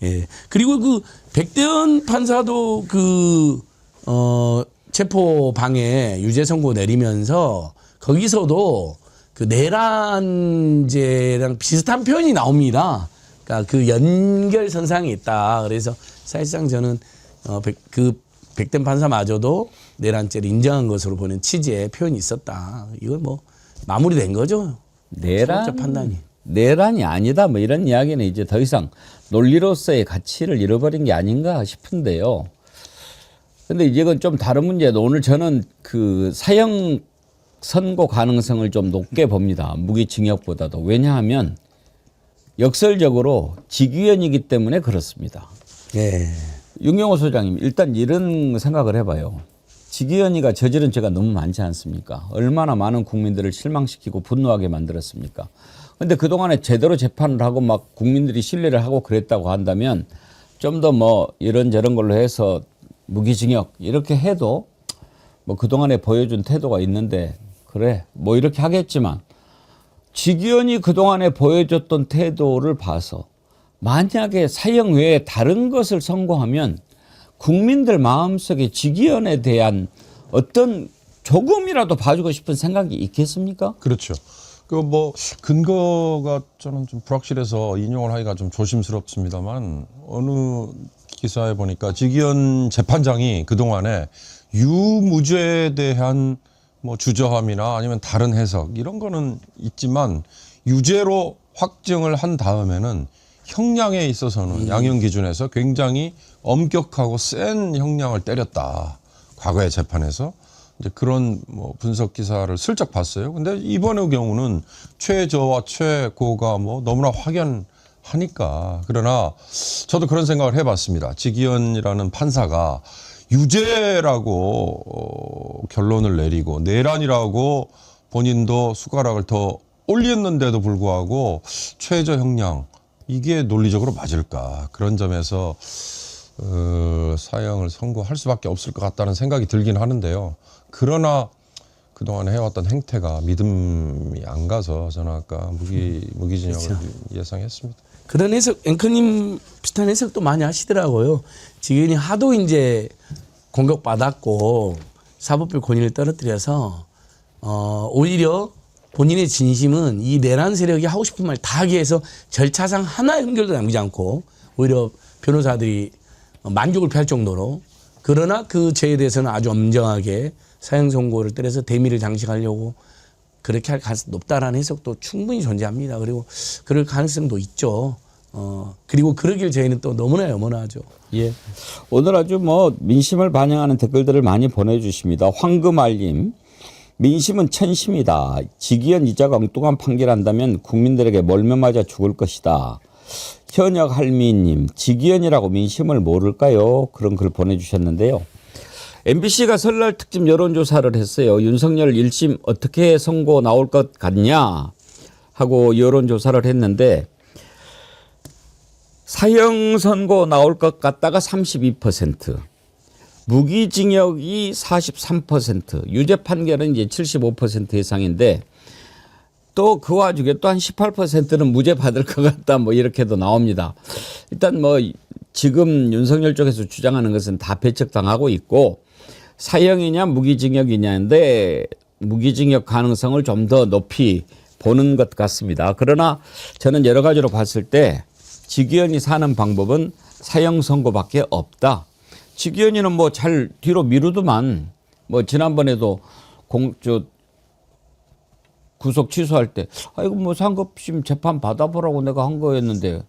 예. 그리고 그 백대현 판사도 체포 방해 유죄 선고 내리면서 거기서도 그 내란죄랑 비슷한 표현이 나옵니다. 그러니까 그 연결선상이 있다. 그래서 사실상 저는 백대현 판사마저도 내란죄를 인정한 것으로 보는 취지의 표현이 있었다. 이건 뭐 마무리된 거죠. 사법적 판단이.
내란이 아니다 뭐 이런 이야기는 이제 더 이상 논리로서의 가치를 잃어버린 게 아닌가 싶은데요. 근데 이건 좀 다른 문제도 오늘 저는 그 사형 선고 가능성을 좀 높게 봅니다. 무기징역보다도. 왜냐하면 역설적으로 직위원이기 때문에 그렇습니다.
예.
윤경호 소장님 일단 이런 생각을 해봐요. 직위원이가 저지른 죄가 너무 많지 않습니까? 얼마나 많은 국민들을 실망시키고 분노하게 만들었습니까? 근데 그동안에 제대로 재판을 하고 막 국민들이 신뢰를 하고 그랬다고 한다면 좀 더 뭐 이런저런 걸로 해서 무기징역 이렇게 해도 뭐 그동안에 보여준 태도가 있는데 그래 뭐 이렇게 하겠지만 직위원이 그동안에 보여줬던 태도를 봐서 만약에 사형 외에 다른 것을 선고하면 국민들 마음속에 직위원에 대한 어떤 조금이라도 봐주고 싶은 생각이 있겠습니까?
그렇죠. 그 뭐 근거가 저는 좀 불확실해서 인용을 하기가 좀 조심스럽습니다만 어느 기사에 보니까 직위원 재판장이 그동안에 유무죄에 대한 뭐 주저함이나 아니면 다른 해석 이런 거는 있지만 유죄로 확정을 한 다음에는 형량에 있어서는 양형 기준에서 굉장히 엄격하고 센 형량을 때렸다. 과거의 재판에서 이제 그런 뭐 분석 기사를 슬쩍 봤어요. 근데 이번의 경우는 최저와 최고가 뭐 너무나 확연하니까. 그러나 저도 그런 생각을 해봤습니다. 직위원이라는 판사가 유죄라고 결론을 내리고 내란이라고 본인도 숟가락을 더 올렸는데도 불구하고 최저 형량 이게 논리적으로 맞을까? 그런 점에서 사형을 선고할 수밖에 없을 것 같다는 생각이 들긴 하는데요. 그러나 그동안 해왔던 행태가 믿음이 안 가서 저는 아까 무기징역을
그렇죠.
예상했습니다.
그런 해석, 앵커님 비슷한 해석도 많이 하시더라고요. 지금이 하도 이제 공격받았고 사법부 권위를 떨어뜨려서 오히려 본인의 진심은 이 내란 세력이 하고 싶은 말 다 하기 위해서 절차상 하나의 흔결도 남기지 않고 오히려 변호사들이 만족을 표할 정도로, 그러나 그 죄에 대해서는 아주 엄정하게 사형 선고를 때려서 대미를 장식하려고 그렇게 할 가능성이 높다라는 해석도 충분히 존재합니다. 그리고 그럴 가능성도 있죠. 그리고 그러길 저희는 또 너무나 염원하죠.
예. 오늘 아주 뭐 민심을 반영하는 댓글들을 많이 보내주십니다. 황금알님, 민심은 천심이다. 지기현 이자가 엉뚱한 판결한다면 국민들에게 몰며 맞아 죽을 것이다. 현역 할미님, 지기현이라고 민심을 모를까요? 그런 글 보내주셨는데요. MBC가 설날 특집 여론조사를 했어요. 윤석열 1심 어떻게 선고 나올 것 같냐 하고 여론조사를 했는데 사형 선고 나올 것 같다가 32%, 무기징역이 43%, 유죄 판결은 이제 75% 예상인데 또 그 와중에 또 한 18%는 무죄 받을 것 같다 뭐 이렇게도 나옵니다. 일단 뭐 지금 윤석열 쪽에서 주장하는 것은 다 배척당하고 있고 사형이냐 무기징역이냐인데 무기징역 가능성을 좀 더 높이 보는 것 같습니다. 그러나 저는 여러 가지로 봤을 때 지기현이 사는 방법은 사형 선고밖에 없다. 지기현이는 뭐 잘 뒤로 미루더만 뭐 지난번에도 구속 취소할 때 이거 뭐 상급심 재판 받아보라고 내가 한 거였는데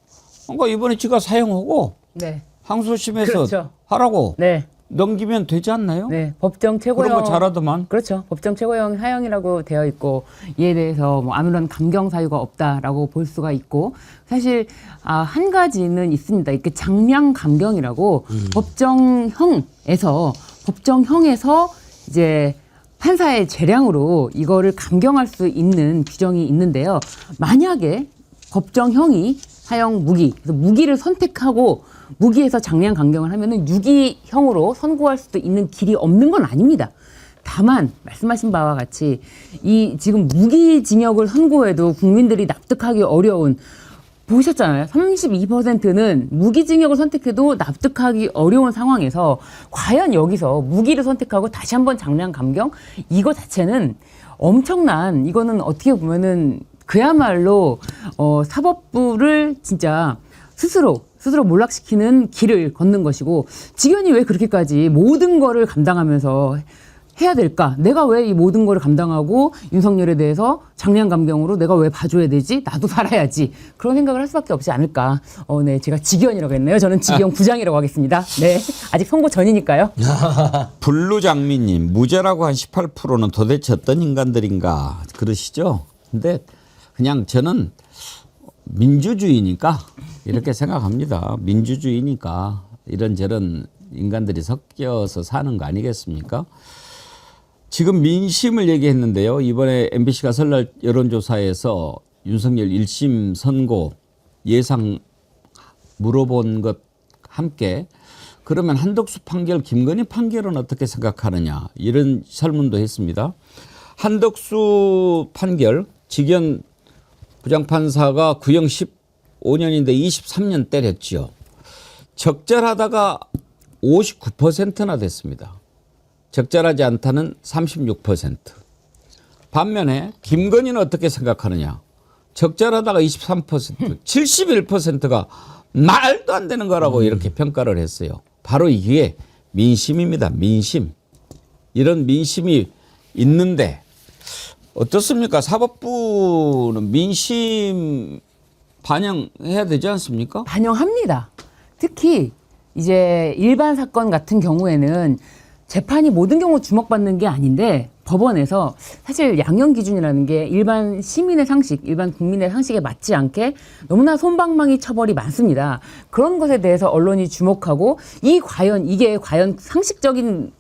뭔가 이번에 지가 사형하고
네.
항소심에서
그렇죠.
하라고
네.
넘기면 되지 않나요?
네, 법정 최고형
그런 거 잘하더만.
그렇죠. 법정 최고형 사형이라고 되어 있고 이에 대해서 뭐 아무런 감경 사유가 없다라고 볼 수가 있고 사실 한 가지는 있습니다. 이렇게 장량 감경이라고 법정형에서 이제 판사의 재량으로 이거를 감경할 수 있는 규정이 있는데요. 만약에 법정형이 사형 무기, 그래서 무기를 선택하고 무기에서 장량 감경을 하면은 유기형으로 선고할 수도 있는 길이 없는 건 아닙니다. 다만 말씀하신 바와 같이 이 지금 무기징역을 선고해도 국민들이 납득하기 어려운, 보셨잖아요. 32%는 무기징역을 선택해도 납득하기 어려운 상황에서 과연 여기서 무기를 선택하고 다시 한번 장량 감경, 이거 자체는 엄청난, 이거는 어떻게 보면은 그야말로 사법부를 진짜 스스로 몰락시키는 길을 걷는 것이고, 지기현이 왜 그렇게까지 모든 거를 감당하면서 해야 될까? 내가 왜 이 모든 거를 감당하고 윤석열에 대해서 장량 감경으로 내가 왜 봐줘야 되지? 나도 살아야지. 그런 생각을 할 수밖에 없지 않을까. 네, 제가 지기현이라고 했네요. 저는 지기현 부장이라고 하겠습니다. 네, 아직 선고 전이니까요.
블루장미님, 무죄라고 한 18%는 도대체 어떤 인간들인가 그러시죠? 근데 그냥 저는 민주주의니까 이렇게 생각합니다. 민주주의니까 이런저런 인간들이 섞여서 사는 거 아니겠습니까? 지금 민심을 얘기했는데요. 이번에 MBC가 설날 여론조사에서 윤석열 1심 선고 예상 물어본 것 함께 그러면 한덕수 판결, 김건희 판결은 어떻게 생각하느냐 이런 설문도 했습니다. 한덕수 판결, 지기현 부장판사가 구형 15년인데 23년 때렸죠. 적절하다가 59%나 됐습니다. 적절하지 않다는 36%. 반면에 김건희는 어떻게 생각하느냐. 적절하다가 23%, 71%가 말도 안 되는 거라고 이렇게 평가를 했어요. 바로 이게 민심입니다. 민심. 이런 민심이 있는데 어떻습니까? 사법부는 민심 반영해야 되지 않습니까?
반영합니다. 특히 이제 일반 사건 같은 경우에는 재판이 모든 경우 주목받는 게 아닌데 법원에서 사실 양형 기준이라는 게 일반 시민의 상식, 일반 국민의 상식에 맞지 않게 너무나 솜방망이 처벌이 많습니다. 그런 것에 대해서 언론이 주목하고 이게 과연 상식적인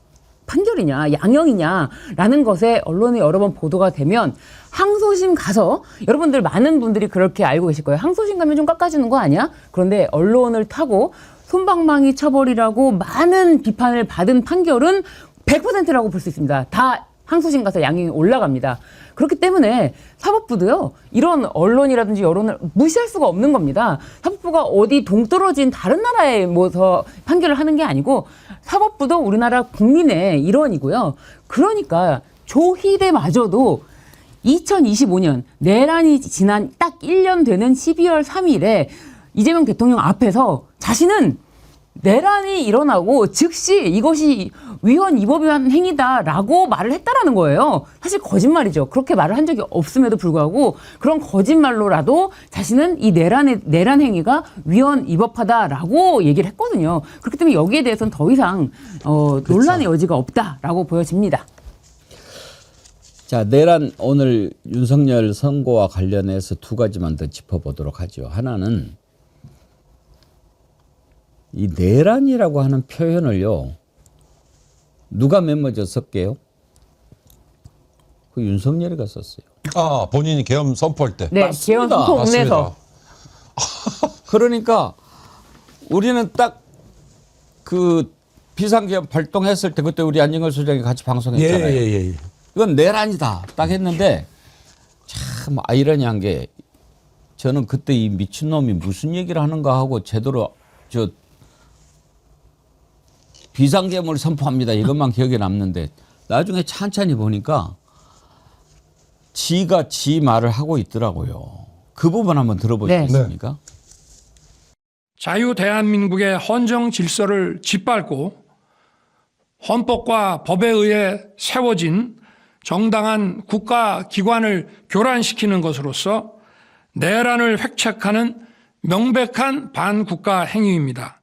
판결이냐 양형이냐라는 것에 언론에 여러 번 보도가 되면 항소심 가서 여러분들 많은 분들이 그렇게 알고 계실 거예요. 항소심 가면 좀 깎아주는 거 아니야? 그런데 언론을 타고 솜방망이 처벌이라고 많은 비판을 받은 판결은 100%라고 볼 수 있습니다. 다 항소심 가서 양형이 올라갑니다. 그렇기 때문에 사법부도요, 이런 언론이라든지 여론을 무시할 수가 없는 겁니다. 사법부가 어디 동떨어진 다른 나라에 뭐서 판결을 하는 게 아니고 사법부도 우리나라 국민의 일원이고요. 그러니까 조희대마저도 2025년 내란이 지난 딱 1년 되는 12월 3일에 이재명 대통령 앞에서 자신은 내란이 일어나고 즉시 이것이 위헌 위법한 행위다라고 말을 했다라는 거예요. 사실 거짓말이죠. 그렇게 말을 한 적이 없음에도 불구하고 그런 거짓말로라도 자신은 이 내란 행위가 위헌 위법하다라고 얘기를 했거든요. 그렇기 때문에 여기에 대해서는 더 이상 논란의 여지가 없다라고 보여집니다.
자, 내란 오늘 윤석열 선고와 관련해서 두 가지만 더 짚어보도록 하죠. 하나는 이 내란이라고 하는 표현을요, 누가 메모져 썼게요? 그 윤석열이가 썼어요.
아, 본인이 계엄 선포할 때.
네, 계엄 선포 읍내에서.
그러니까 우리는 딱 그 비상계엄 발동했을 때 그때 우리 안진걸 소장이 같이 방송했잖아요.
예.
이건 내란이다 딱 했는데 참 아이러니한 게 저는 그때 이 미친놈이 무슨 얘기를 하는가 하고 제대로 저 비상계엄을 선포합니다 이것만 기억에 남는데 나중에 찬찬히 보니까 지가 지 말을 하고 있더라고요. 그 부분 한번 들어보시겠습니까?
자유 대한민국의 헌정 질서를 짓밟고 헌법과 법에 의해 세워진 정당한 국가기관을 교란시키는 것으로서 내란을 획책하는 명백한 반국가 행위입니다.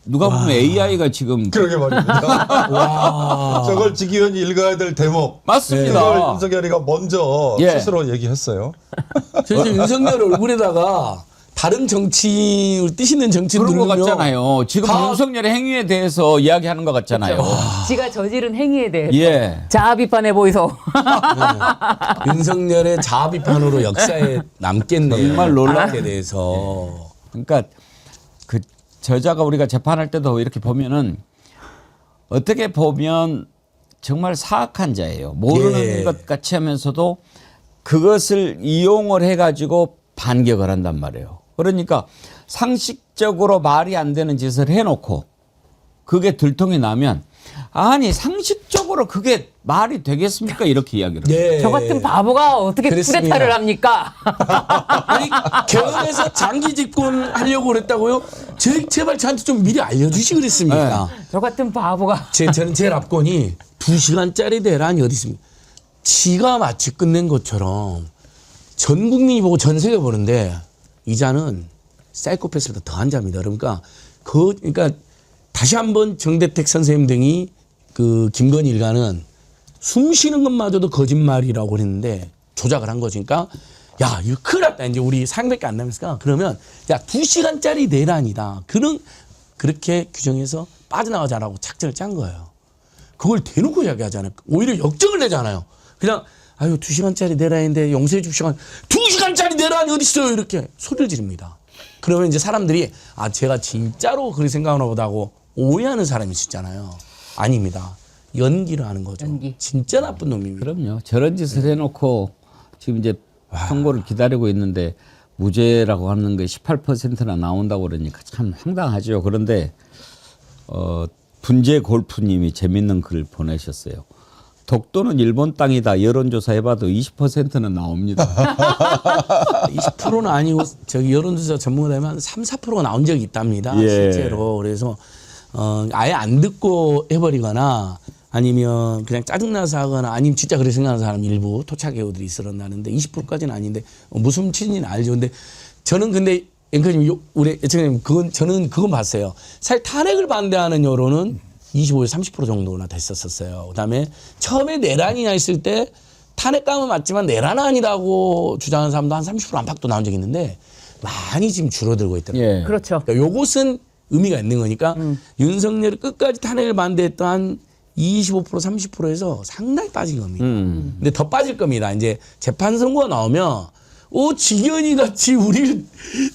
누가 보면 AI가 지금
그러게 말입니다. 저걸 지기현이 읽어야 될 대목.
맞습니다.
그걸 윤석열이가 먼저
예.
스스로 얘기했어요.
저 윤석열 얼굴에다가 다른 정치를 뜻있는 정치
그런 것
누르면
같잖아요. 지금
다-
윤석열의 행위에 대해서 이야기하는 것 같잖아요.
지가 저지른 행위에 대해서
예.
자아 비판해 보이소.
윤석열의 자아 비판으로 역사에 남겠네요.
정말 놀랍게
그렇게 대해서.
그러니까 그 저자가 우리가 재판할 때도 이렇게 보면은 어떻게 보면 정말 사악한 자예요. 모르는
예.
것 같이 하면서도 그것을 이용을 해가지고 반격을 한단 말이에요. 그러니까 상식적으로 말이 안 되는 짓을 해놓고 그게 들통이 나면 아니 상식적으로 그게 말이 되겠습니까? 이렇게 이야기를 해요.
예.
저 같은 바보가 어떻게
그랬습니다.
쿠데타를 합니까?
아니 개헌에서 장기 집권 하려고 그랬다고요? 제발 저한테 좀 미리 알려주시 그랬습니까?
저 같은 바보가.
저는 제 납권이 2시간짜리 대란이 어디 있습니까? 지가 마치 끝낸 것처럼 전 국민이 보고 전 세계 보는데 이 자는 사이코패스보다 더한 자입니다. 그러니까 그러니까 다시 한번 정대택 선생님 등이 그 김건희 일가는 숨 쉬는 것마저도 거짓말이라고 그랬는데 조작을 한 거지. 그러니까 야, 이거 큰일 났다. 이제 우리 상백이 안 남았으니까 그러면 야, 2시간짜리 내란이다. 그렇게 규정해서 빠져나가자라고 작전을 짠 거예요. 그걸 대놓고 이야기하잖아요. 오히려 역정을 내잖아요. 그냥 아유 2시간짜리 내란인데 용서해 주시간 2시간짜리 내란이 어디 있어요? 이렇게 소리를 지릅니다. 그러면 이제 사람들이 아 제가 진짜로 그렇게 생각하나 보다고 오해하는 사람이 있잖아요. 아닙니다. 연기를 하는 거죠.
연기.
진짜 나쁜 놈입니다.
그럼요. 저런 짓을 해놓고 지금 이제 선고를 기다리고 있는데 무죄라고 하는 게 18%나 나온다고 그러니까 참 황당하죠. 그런데 분재 골프님이 재밌는 글을 보내셨어요. 독도는 일본 땅이다. 여론조사 해봐도 20%는 나옵니다.
20%는 아니고 저기 여론조사 전문가들만 3, 4%가 나온 적이 있답니다.
예.
실제로. 그래서 아예 안 듣고 해버리거나 아니면 그냥 짜증나서 하거나 아니면 진짜 그렇게 생각하는 사람 일부 토착배우들이 있었다는데 20%까지는 아닌데 무슨 취지는 알죠. 근데 저는 근데 앵커님 우리 예청님 저는 그건 봤어요. 사실 탄핵을 반대하는 여론은 25에서 30% 정도나 됐었어요. 그다음에 처음에 내란이냐 했을 때 탄핵감은 맞지만 내란은 아니라고 주장하는 사람도 한 30% 안팎도 나온 적이 있는데 많이 지금 줄어들고 있더라고요.
예.
그렇죠.
그러니까 요것은 의미가 있는 거니까 윤석열이 끝까지 탄핵을 반대했던 한 25% 30%에서 상당히 빠진 겁니다. 근데 더 빠질 겁니다. 이제 재판 선고가 나오면 직연이 같이 우리를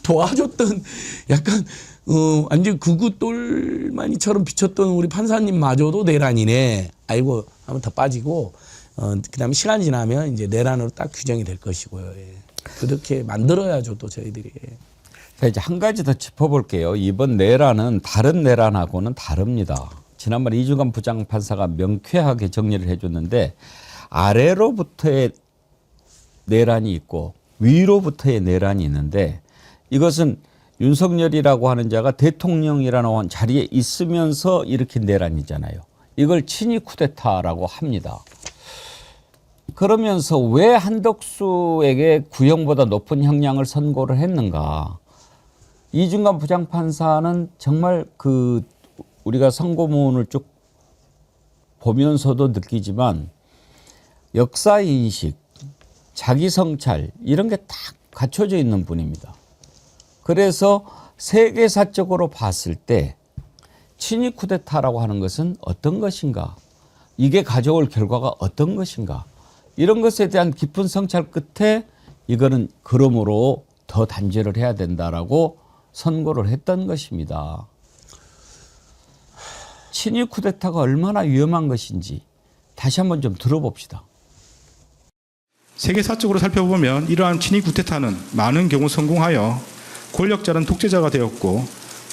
도와줬던 약간 완전 극우 똘마니처럼 비쳤던 우리 판사님마저도 내란이네. 아이고 하면 더 빠지고 그다음에 시간이 지나면 이제 내란으로 딱 규정이 될 것이고요. 예. 그렇게 만들어야죠 또 저희들이.
자, 이제 한 가지 더 짚어볼게요. 이번 내란은 다른 내란하고는 다릅니다. 지난번에 이중관 부장판사가 명쾌하게 정리를 해줬는데 아래로부터의 내란이 있고 위로부터의 내란이 있는데 이것은 윤석열이라고 하는 자가 대통령이라는 자리에 있으면서 일으킨 내란이잖아요. 이걸 친위 쿠데타라고 합니다. 그러면서 왜 한덕수에게 구형보다 높은 형량을 선고를 했는가? 이중관 부장판사는 정말 우리가 선고문을 쭉 보면서도 느끼지만 역사인식, 자기 성찰 이런 게 딱 갖춰져 있는 분입니다. 그래서 세계사적으로 봤을 때 친위 쿠데타라고 하는 것은 어떤 것인가? 이게 가져올 결과가 어떤 것인가? 이런 것에 대한 깊은 성찰 끝에 이거는 그러므로 더 단죄를 해야 된다라고 선고를 했던 것입니다. 친위 쿠데타가 얼마나 위험한 것인지 다시 한번 좀 들어봅시다.
세계사적으로 살펴보면 이러한 친위 쿠데타는 많은 경우 성공하여 권력자는 독재자가 되었고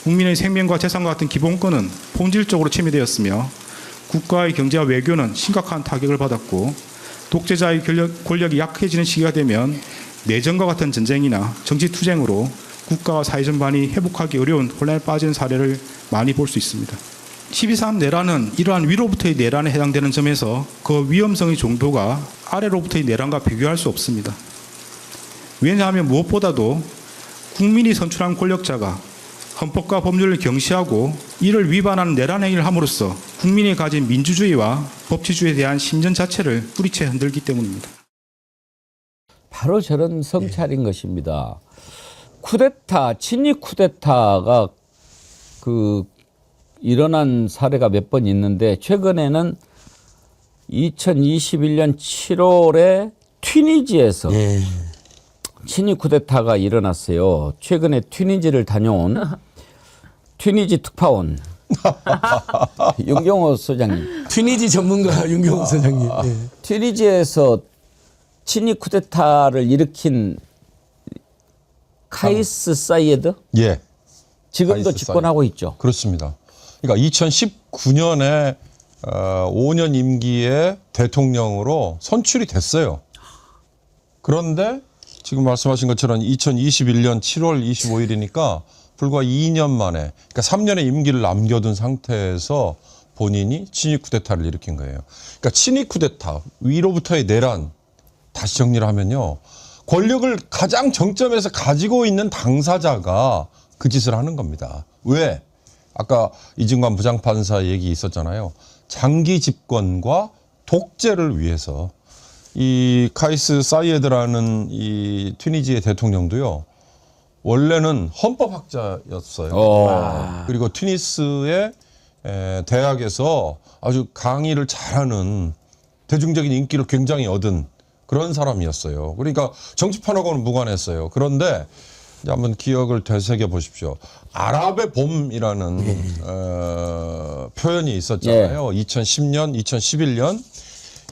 국민의 생명과 재산과 같은 기본권은 본질적으로 침해되었으며 국가의 경제와 외교는 심각한 타격을 받았고 독재자의 권력이 약해지는 시기가 되면 내전과 같은 전쟁이나 정치투쟁으로 국가와 사회 전반이 회복하기 어려운 혼란에 빠진 사례를 많이 볼 수 있습니다. 12.3 내란은 이러한 위로부터의 내란에 해당되는 점에서 그 위험성의 정도가 아래로부터의 내란과 비교할 수 없습니다. 왜냐하면 무엇보다도 국민이 선출한 권력자가 헌법과 법률을 경시하고 이를 위반하는 내란 행위를 함으로써 국민이 가진 민주주의와 법치주의에 대한 신전 자체를 뿌리채 흔들기 때문입니다.
바로 저런 성찰인 것입니다. 쿠데타, 친위 쿠데타가 일어난 사례가 몇 번 있는데 최근에는 2021년 7월에 튀니지에서 친위 쿠데타가 일어났어요. 최근에 튀니지를 다녀온 튀니지 특파원 윤경호 소장님.
튀니지 전문가 윤경호 소장님.
튀니지에서 친위 쿠데타를 일으킨 카이스 사이에드?
예.
지금도
카이스
집권하고 있죠.
그렇습니다. 그러니까 2019년에 5년 임기의 대통령으로 선출이 됐어요. 그런데 지금 말씀하신 것처럼 2021년 7월 25일이니까 불과 2년 만에, 그러니까 3년의 임기를 남겨둔 상태에서 본인이 친위 쿠데타를 일으킨 거예요. 그러니까 친위 쿠데타, 위로부터의 내란, 다시 정리를 하면요. 권력을 가장 정점에서 가지고 있는 당사자가 그 짓을 하는 겁니다. 왜? 아까 이중관 부장판사 얘기 있었잖아요. 장기 집권과 독재를 위해서 이 카이스 사이에드라는 이 튀니지의 대통령도요. 원래는 헌법학자였어요. 그리고 튀니스의 대학에서 아주 강의를 잘하는 대중적인 인기를 굉장히 얻은 그런 사람이었어요. 그러니까 정치판하고는 무관했어요. 그런데 이제 한번 기억을 되새겨 보십시오. 아랍의 봄이라는 표현이 있었잖아요. 2010년, 2011년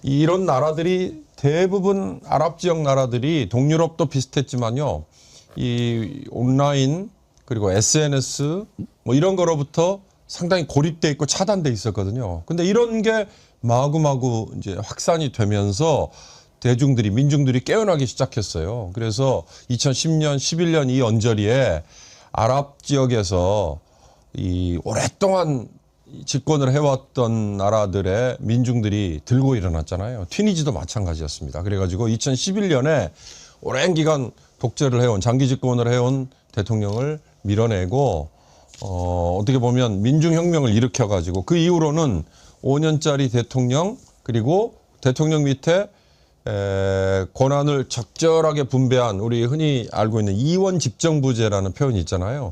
이런 나라들이 대부분 아랍 지역 나라들이 동유럽도 비슷했지만요. 이 온라인 그리고 SNS 뭐 이런 거로부터 상당히 고립돼 있고 차단돼 있었거든요. 근데 이런 게 마구마구 이제 확산이 되면서 대중들이 민중들이 깨어나기 시작했어요. 그래서 2010년, 11년 이 언저리에 아랍 지역에서 이 오랫동안 집권을 해왔던 나라들의 민중들이 들고 일어났잖아요. 튀니지도 마찬가지였습니다. 그래가지고 2011년에 오랜 기간 독재를 해온 장기 집권을 해온 대통령을 밀어내고 어떻게 보면 민중혁명을 일으켜가지고 그 이후로는 5년짜리 대통령 그리고 대통령 밑에 권한을 적절하게 분배한 우리 흔히 알고 있는 이원 집정부제라는 표현이 있잖아요.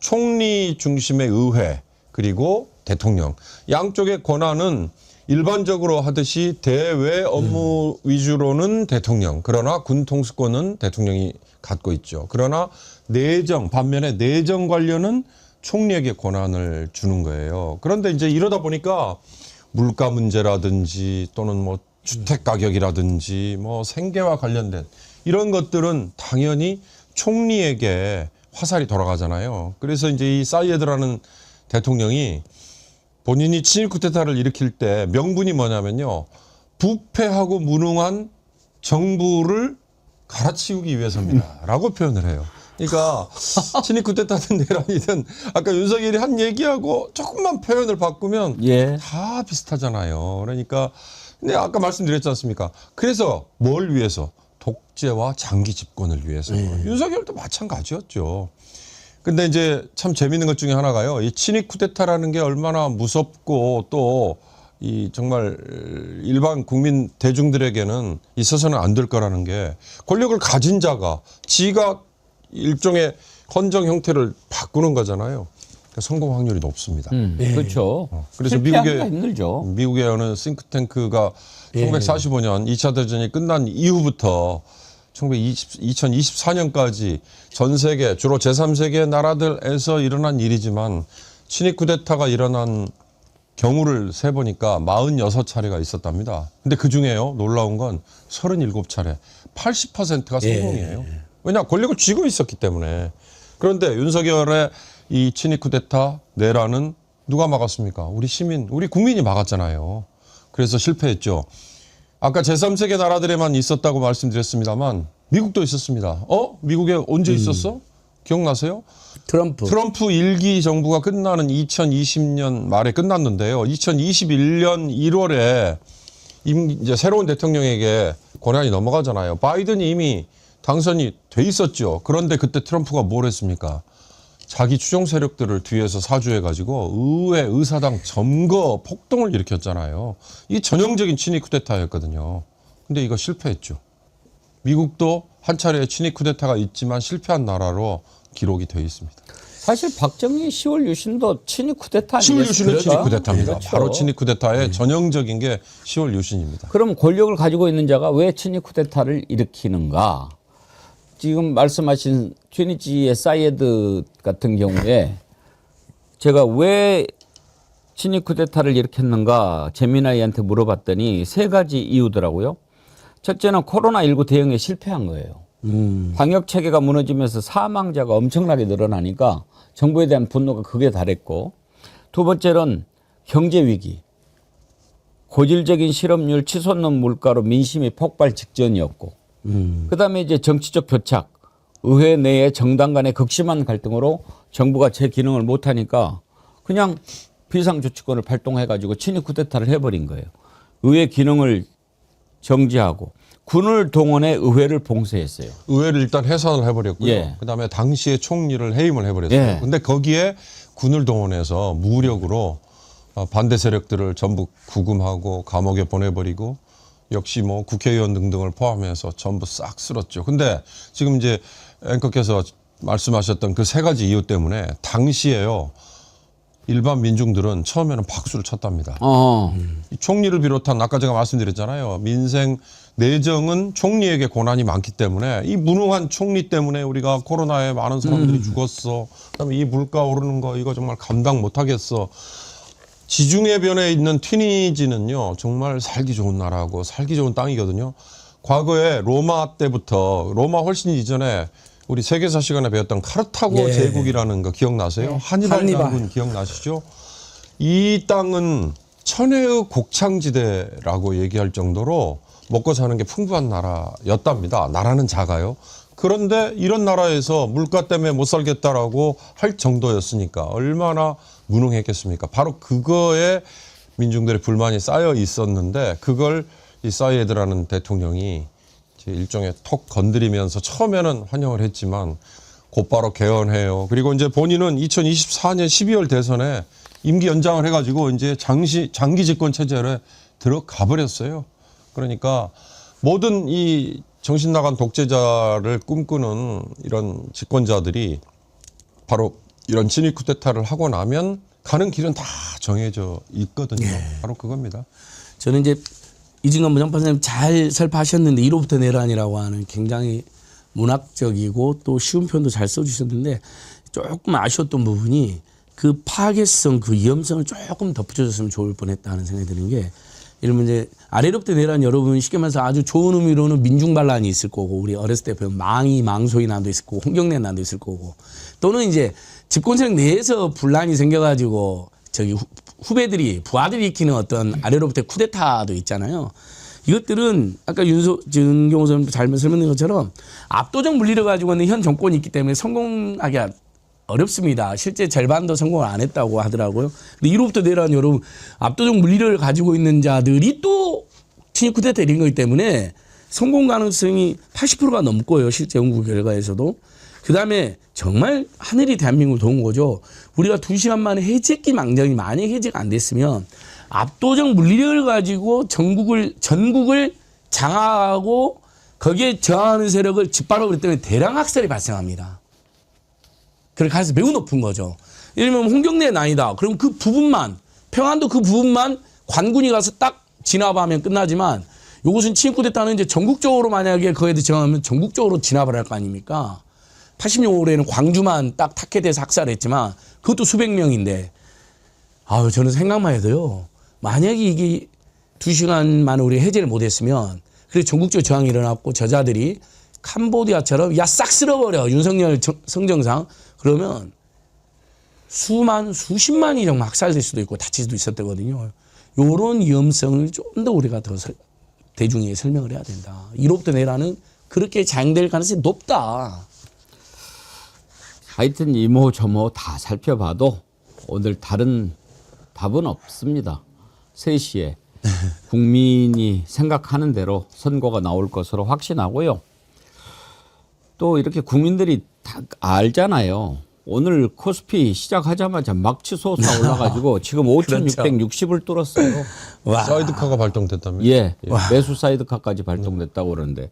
총리 중심의 의회 그리고 대통령 양쪽의 권한은 일반적으로 하듯이 대외 업무 위주로는 대통령, 그러나 군 통수권은 대통령이 갖고 있죠. 그러나 반면에 내정 관련은 총리에게 권한을 주는 거예요. 그런데 이제 이러다 보니까 물가 문제라든지 또는 뭐 주택 가격이라든지 뭐 생계와 관련된 이런 것들은 당연히 총리에게 화살이 돌아가잖아요. 그래서 이제 이 사이에드라는 대통령이 본인이 친일 쿠데타를 일으킬 때 명분이 뭐냐면요. 부패하고 무능한 정부를 갈아치우기 위해서입니다. 라고 표현을 해요. 그러니까 친일 쿠데타든 내란이든 아까 윤석열이 한 얘기하고 조금만 표현을 바꾸면 다 비슷하잖아요. 그러니까 근데 아까 말씀드렸지 않습니까? 그래서 뭘 위해서? 독재와 장기 집권을 위해서. 윤석열도 마찬가지였죠. 근데 이제 참 재밌는 것 중에 하나가요. 이 친일 쿠데타라는 게 얼마나 무섭고 또 이 정말 일반 국민 대중들에게는 있어서는 안 될 거라는 게 권력을 가진 자가 지가 일종의 헌정 형태를 바꾸는 거잖아요. 그러니까 성공 확률이 높습니다.
그렇죠.
그래서 미국의 어느 싱크탱크가 1945년 2차 대전이 끝난 이후부터 2024년까지 전 세계 주로 제3세계 나라들에서 일어난 일이지만 친일 쿠데타가 일어난 경우를 세보니까 46차례가 있었답니다. 근데 그중에요 놀라운 건 37차례 80%가 성공이에요. 왜냐 권력을 쥐고 있었기 때문에. 그런데 윤석열의 이 친일 쿠데타 내란은 누가 막았습니까? 우리 시민, 우리 국민이 막았잖아요. 그래서 실패했죠. 아까 제3세계 나라들에만 있었다고 말씀드렸습니다만 미국도 있었습니다. 미국에 언제 있었어? 기억나세요? 트럼프 1기 정부가 끝나는 2020년 말에 끝났는데요. 2021년 1월에 이제 새로운 대통령에게 권한이 넘어가잖아요. 바이든이 이미 당선이 돼 있었죠. 그런데 그때 트럼프가 뭘 했습니까? 자기 추종 세력들을 뒤에서 사주해가지고 의회 의사당 점거 폭동을 일으켰잖아요. 이게 전형적인 친일 쿠데타였거든요. 근데 이거 실패했죠. 미국도 한 차례 친일 쿠데타가 있지만 실패한 나라로 기록이 되어 있습니다.
사실 박정희 10월 유신도 친일 쿠데타 아니겠습니까?
10월 유신은 친일 쿠데타입니다.
그렇죠.
바로 친일 쿠데타의 전형적인 게 10월 유신입니다.
그럼 권력을 가지고 있는 자가 왜 친일 쿠데타를 일으키는가? 지금 말씀하신 튀니지의 사이에드 같은 경우에 제가 왜 친일 쿠데타를 일으켰는가 재미나이한테 물어봤더니 세 가지 이유더라고요. 첫째는 코로나19 대응에 실패한 거예요. 방역 체계가 무너지면서 사망자가 엄청나게 늘어나니까 정부에 대한 분노가 극에 달했고, 두 번째는 경제 위기, 고질적인 실업률, 치솟는 물가로 민심이 폭발 직전이었고, 그다음에 이제 정치적 교착, 의회 내의 정당 간의 극심한 갈등으로 정부가 제 기능을 못하니까 그냥 비상조치권을 발동해가지고 친일 쿠데타를 해버린 거예요. 의회 기능을 정지하고 군을 동원해 의회를 봉쇄했어요.
의회를 일단 해산을 해버렸고요. 그다음에 당시에 총리를 해임을 해버렸어요. 근데 거기에 군을 동원해서 무력으로 반대 세력들을 전부 구금하고 감옥에 보내버리고 역시 뭐 국회의원 등등을 포함해서 전부 싹 쓸었죠. 근데 지금 이제 앵커께서 말씀하셨던 그 세 가지 이유 때문에 당시에요. 일반 민중들은 처음에는 박수를 쳤답니다. 이 총리를 비롯한 아까 제가 말씀드렸잖아요. 민생 내정은 총리에게 권한이 많기 때문에 이 무능한 총리 때문에 우리가 코로나에 많은 사람들이 죽었어. 그다음에 이 물가 오르는 거 이거 정말 감당 못하겠어. 지중해변에 있는 튀니지는요. 정말 살기 좋은 나라고 살기 좋은 땅이거든요. 과거에 로마 때부터 로마 훨씬 이전에 우리 세계사 시간에 배웠던 카르타고 제국이라는 거 기억나세요? 하니발 장군 기억나시죠? 이 땅은 천혜의 곡창지대라고 얘기할 정도로 먹고 사는 게 풍부한 나라였답니다. 나라는 작아요. 그런데 이런 나라에서 물가 때문에 못 살겠다라고 할 정도였으니까 얼마나 무능했겠습니까? 바로 그거에 민중들의 불만이 쌓여 있었는데 그걸 이 사이에드라는 대통령이 일종의 톡 건드리면서 처음에는 환영을 했지만 곧바로 개헌해요. 그리고 이제 본인은 2024년 12월 대선에 임기 연장을 해가지고 이제 장기 집권 체제에 들어가 버렸어요. 그러니까 모든 이 정신 나간 독재자를 꿈꾸는 이런 집권자들이 바로 이런 친위 쿠데타를 하고 나면 가는 길은 다 정해져 있거든요. 바로 그겁니다.
저는 이제 이진관 부장판사님 잘 설파하셨는데 1호부터 내란이라고 하는 굉장히 문학적이고 또 쉬운 표현도 잘 써주셨는데 조금 아쉬웠던 부분이 그 파괴성, 그 위험성을 조금 덧붙여줬으면 좋을 뻔했다 하는 생각이 드는 게 이러면 이제 아래로부터 내란 여러분 쉽게 말해서 아주 좋은 의미로는 민중반란이 있을 거고 우리 어렸을 때 보면 망소의 난도 있을 거고 홍경래 난도 있을 거고 또는 이제 집권 세력 내에서 분란이 생겨가지고 저기 후배들이 부하들이 일으키는 어떤 아래로부터 쿠데타도 있잖아요. 이것들은 아까 윤경호 선생님 잘 설명드린 것처럼 압도적 물리를 가지고 있는 현 정권이 있기 때문에 성공하기가 어렵습니다. 실제 절반도 성공을 안 했다고 하더라고요. 근데 1호부터 내란 여러분 압도적 물리를 가지고 있는 자들이 또 친일 쿠데타 이런 거기 때문에 성공 가능성이 80%가 넘고요. 실제 연구 결과에서도. 그다음에 정말 하늘이 대한민국을 도운 거죠. 우리가 2시간 만에 해제기 망정이 만약에 해제가 안 됐으면 압도적 물리력을 가지고 전국을 장악하고 거기에 저항하는 세력을 짓밟아 버렸기 때문에 대량 학살이 발생합니다. 그럴 가능성이 매우 높은 거죠. 예를 들면 홍경래 난이다. 그럼 그 부분만 평안도 그 부분만 관군이 가서 딱 진압하면 끝나지만 이것은 친일 쿠데타는 이제 전국적으로 만약에 거기에 대해 저항하면 전국적으로 진압을 할 거 아닙니까? 86년에는 광주만 딱 타켓에서 학살했지만 그것도 수백 명인데 아유 저는 생각만 해도요. 만약에 이게 2시간 만에 우리 해제를 못했으면 그래서 전국적 저항이 일어났고 저자들이 캄보디아처럼 야 싹 쓸어버려 윤석열 성정상 그러면 수십만이 정말 학살될 수도 있고 다칠 수도 있었거든요. 이런 위험성을 좀 더 우리가 더 대중에게 설명을 해야 된다. 1호부터 내라는 그렇게 장될 가능성이 높다.
하여튼 이모 저모 다 살펴봐도 오늘 다른 답은 없습니다. 3시에 국민이 생각하는 대로 선거가 나올 것으로 확신하고요. 또 이렇게 국민들이 다 알잖아요. 오늘 코스피 시작하자마자 막 치솟아 올라가지고 지금 5,660을 뚫었어요.
사이드카가 발동됐다면?
예, 매수 사이드카까지 발동됐다고 그러는데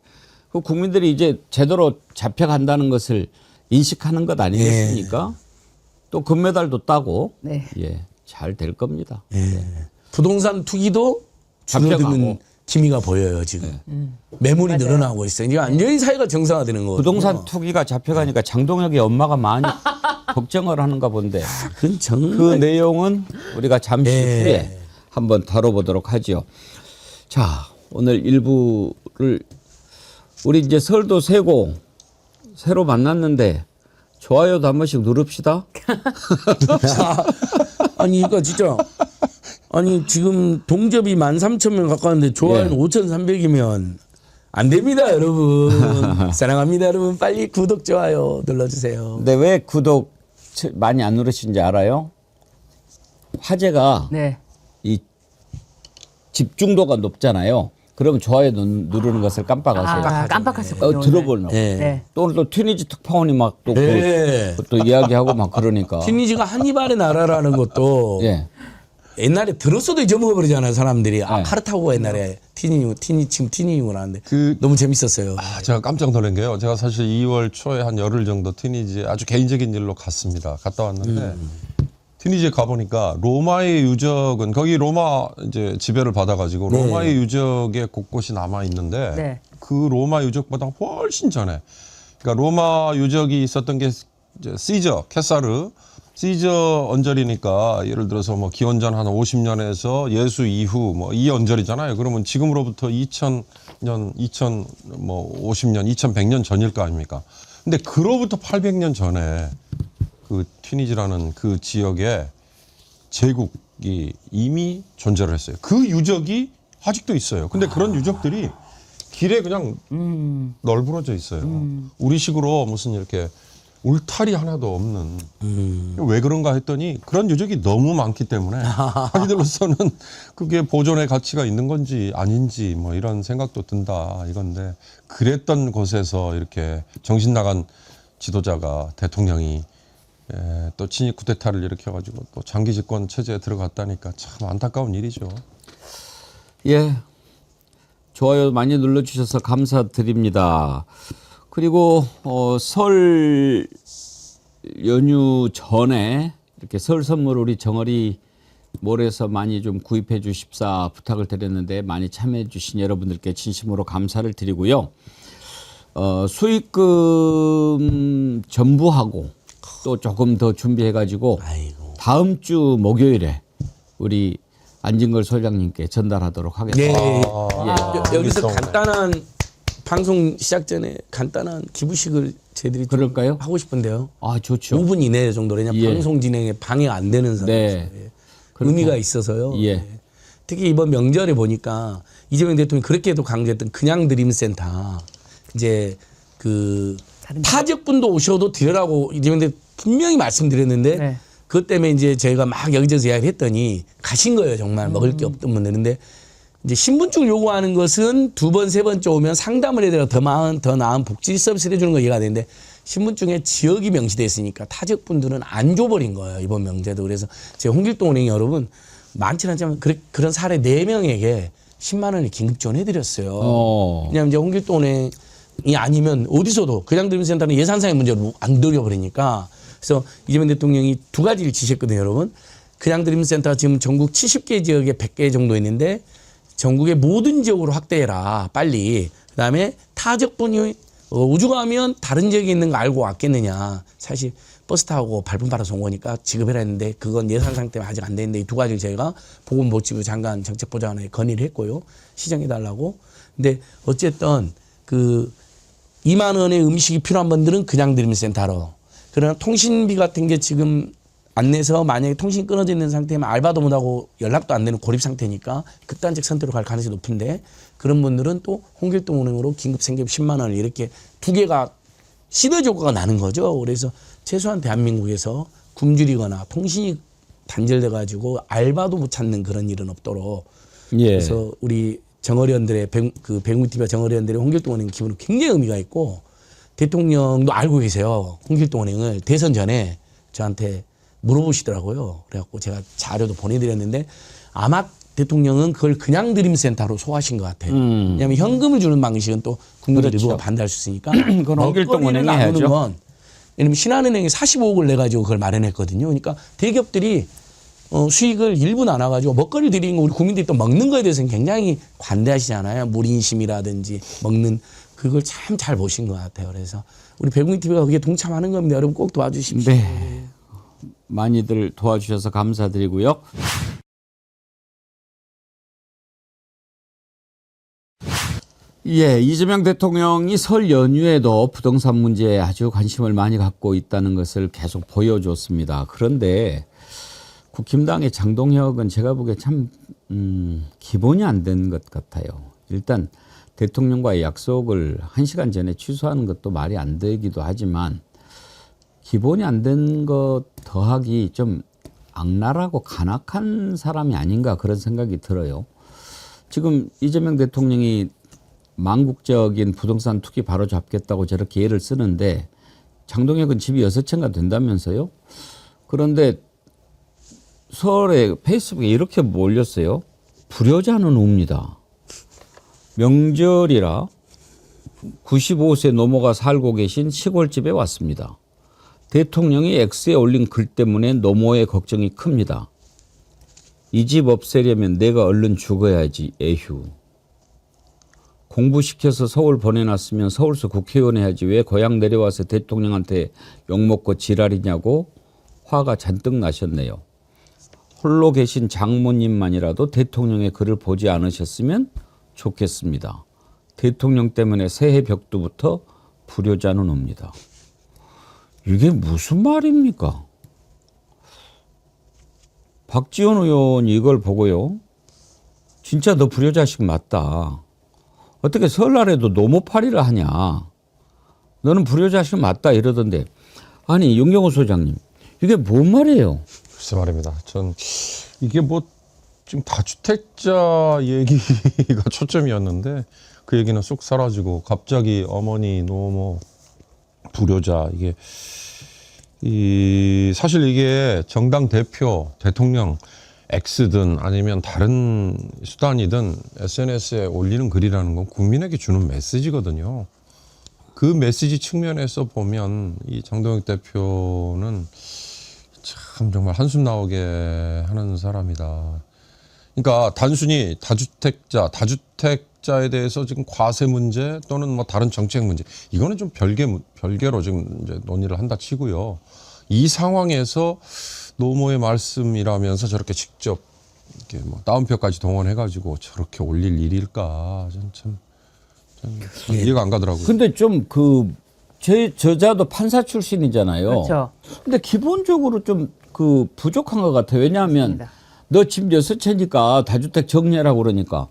그 국민들이 이제 제대로 잡혀간다는 것을 인식하는 것 아니겠습니까? 또 금메달도 따고 예, 잘 될 겁니다. 네.
부동산 투기도 줄어드는 기미가 보여요 지금. 매물이 늘어나고 있어요. 이제 완전히 사회가 정상화되는 거거든요.
부동산 투기가 잡혀가니까 장동혁의 엄마가 많이 걱정을 하는가 본데 그 내용은 우리가 잠시 후에 한번 다뤄보도록 하죠. 자, 오늘 1부를 우리 이제 설도 세고 새로 만났는데 좋아요도 한 번씩 누릅시다.
아니 이거 진짜 아니 지금 동접이 13,000명 가까운데 좋아요는 5,300이면 안 됩니다 여러분. 사랑합니다 여러분. 빨리 구독 좋아요 눌러주세요.
근데 왜 구독 많이 안 누르시는지 알아요? 화제가 이 집중도가 높잖아요. 그럼 좋아요 누르는 것을 깜빡하세요.
깜빡하셨군요.
들어보려고. 또 오늘 또 튀니지 특파원이 막 또 또 이야기하고 막 그러니까.
튀니지가 한니발의 나라라는 것도 옛날에 들었어도 잊어먹어버리잖아요 사람들이. 카르타고가 옛날에 티니지구나 하는데 너무 재밌었어요.
제가 깜짝 놀란 게요. 제가 사실 2월 초에 한 열흘 정도 튀니지에 아주 개인적인 일로 갔습니다. 갔다 왔는데 튀니지에 가보니까 로마의 유적은 거기 로마 이제 지배를 받아가지고 로마의 유적의 곳곳이 남아 있는데 그 로마 유적보다 훨씬 전에 그러니까 로마 유적이 있었던 게 이제 케사르 시저 언저리니까 예를 들어서 뭐 기원전 한 50년에서 예수 이후 뭐 이 언저리잖아요. 그러면 지금으로부터 2000년, 50년, 2100년 전일 거 아닙니까? 근데 그로부터 800년 전에 그 튀니지라는 그 지역에 제국이 이미 존재를 했어요. 그 유적이 아직도 있어요. 근데 그런 유적들이 길에 그냥 널브러져 있어요. 우리식으로 무슨 이렇게 울타리 하나도 없는. 왜 그런가 했더니 그런 유적이 너무 많기 때문에 자기들로서는 그게 보존의 가치가 있는 건지 아닌지 뭐 이런 생각도 든다 이건데 그랬던 곳에서 이렇게 정신 나간 지도자가 대통령이 또 친일 쿠데타를 일으켜가지고 또 장기 집권 체제에 들어갔다니까 참 안타까운 일이죠.
예, 좋아요 많이 눌러주셔서 감사드립니다. 그리고 설 연휴 전에 이렇게 설 선물 우리 정어리 몰에서 많이 좀 구입해 주십사 부탁을 드렸는데 많이 참여해 주신 여러분들께 진심으로 감사를 드리고요. 수익금 전부하고 또 조금 더 준비해 가지고 다음 주 목요일에 우리 안진걸 소장님께 전달하도록 하겠습니다.
네.
예.
여기서 간단한 방송 시작 전에 간단한 기부식을 저희들이
그럴까요?
하고 싶은데요.
아, 좋죠.
5분 이내 정도로 그냥
예.
방송 진행에 방해가 안 되는 상황에서
네.
의미가 있어서요.
예.
네. 특히 이번 명절에 보니까 이재명 대통령이 그렇게도 강조했던 그냥 드림센터 이제 그 타적분도 오셔도 드리라고 이재명 대통령이 분명히 말씀드렸는데
네.
그것 때문에 이제 저희가 막 여기저기서 이야기를 했더니 가신 거예요. 정말 먹을 게 없던 분들. 근데 이제 신분증 요구하는 것은 2번, 3번째 오면 상담을 해야 더 나은 복지 서비스를 해주는 거 이해가 되는데 신분증에 지역이 명시되어 있으니까 타적분들은 안 줘버린 거예요. 이번 명제도. 그래서 제가 홍길동 은행이 여러분 많지는 않지만 그런 사례 4명에게 10만 원을 긴급 지원해드렸어요. 왜냐하면 이제 홍길동 은행이 아니면 어디서도 그냥 드림센터는 예산상의 문제로 안 들여버리니까 그래서 이재명 대통령이 2가지를 지시했거든요. 여러분. 그냥 드림센터가 지금 전국 70개 지역에 100개 정도 있는데 전국의 모든 지역으로 확대해라. 빨리. 그다음에 타적분이 오죽하면 다른 지역에 있는 거 알고 왔겠느냐. 사실 버스 타고 발품 받아서 온 거니까 지급해라 했는데 그건 예산상 때문에 아직 안 되는데 이 2가지를 저희가 보건복지부 장관 정책보좌관에 건의를 했고요. 시정해달라고. 근데 어쨌든 그 2만 원의 음식이 필요한 분들은 그냥 드림센터로. 그러나 통신비 같은 게 지금 안 내서 만약에 통신이 끊어져 있는 상태면 알바도 못하고 연락도 안 되는 고립 상태니까 극단적 선택으로 갈 가능성이 높은데 그런 분들은 또 홍길동 은행으로 긴급 생계비 10만 원을 이렇게 2개가 시너지 효과가 나는 거죠. 그래서 최소한 대한민국에서 굶주리거나 통신이 단절돼 가지고 알바도 못 찾는 그런 일은 없도록
예.
그래서 우리 정어리원들의 배구TV와 정어리원들의 홍길동 은행 기부는 굉장히 의미가 있고 대통령도 알고 계세요. 홍길동 은행을 대선 전에 저한테 물어보시더라고요. 그래갖고 제가 자료도 보내드렸는데 아마 대통령은 그걸 그냥 드림센터로 소화하신 것 같아요. 왜냐하면 현금을 주는 방식은 또 국민들 일부가 반대할 수 있으니까
그건 홍길동 은행이
나누는
해야죠.
건 왜냐면 신한은행이 45억을 내가지고 그걸 마련했거든요. 그러니까 대기업들이 수익을 일부 나눠가지고 먹거리를 드리는 거 우리 국민들이 또 먹는 거에 대해서는 굉장히 관대하시잖아요. 물인심이라든지 먹는 그걸 참 잘 보신 것 같아요. 그래서 우리 배구TV가 거기에 동참하는 겁니다. 여러분 꼭 도와주십시오.
네. 많이들 도와주셔서 감사드리고요. 예, 이재명 대통령이 설 연휴에도 부동산 문제에 아주 관심을 많이 갖고 있다는 것을 계속 보여줬습니다. 그런데 국힘당의 장동혁은 제가 보기에 참 기본이 안 된 것 같아요. 일단 대통령과의 약속을 1시간 전에 취소하는 것도 말이 안 되기도 하지만 기본이 안 된 것 더하기 좀 악랄하고 간악한 사람이 아닌가 그런 생각이 들어요. 지금 이재명 대통령이 망국적인 부동산 투기 바로 잡겠다고 저렇게 예를 쓰는데 장동혁은 집이 6채인가 된다면서요. 그런데 서울에 페이스북에 이렇게 몰렸어요. 불효자는 옵니다. 명절이라 95세 노모가 살고 계신 시골집에 왔습니다. 대통령이 X에 올린 글 때문에 노모의 걱정이 큽니다. 이 집 없애려면 내가 얼른 죽어야지 에휴. 공부시켜서 서울 보내놨으면 서울서 국회의원 해야지 왜 고향 내려와서 대통령한테 욕먹고 지랄이냐고 화가 잔뜩 나셨네요. 홀로 계신 장모님만이라도 대통령의 글을 보지 않으셨으면 좋겠습니다. 대통령 때문에 새해 벽두부터 불효자는 옵니다. 이게 무슨 말입니까? 박지원 의원이 이걸 보고요. 진짜 너 불효자식 맞다. 어떻게 설날에도 노모팔이를 하냐. 너는 불효자식 맞다 이러던데. 아니 윤경호 소장님 이게 뭔 말이에요?
글쎄 말입니다. 전 이게 뭐 지금 다주택자 얘기가 초점이었는데 그 얘기는 쑥 사라지고 갑자기 어머니, 노모, 불효자 이게 사실 이게 정당 대표, 대통령 X든 아니면 다른 수단이든 SNS에 올리는 글이라는 건 국민에게 주는 메시지거든요. 그 메시지 측면에서 보면 이 장동혁 대표는 참 정말 한숨 나오게 하는 사람이다. 그러니까 단순히 다주택자에 대해서 지금 과세 문제 또는 뭐 다른 정책 문제 이거는 좀 별개로 지금 이제 논의를 한다 치고요. 이 상황에서 노모의 말씀이라면서 저렇게 직접 이렇게 뭐 다운표까지 동원해가지고 저렇게 올릴 일일까? 참 이해가 안 가더라고요.
근데 좀 저자도 판사 출신이잖아요.
그렇죠.
근데 기본적으로 좀 부족한 것 같아요. 왜냐하면
맞습니다.
너 집 6채니까 다주택 정리하라고 그러니까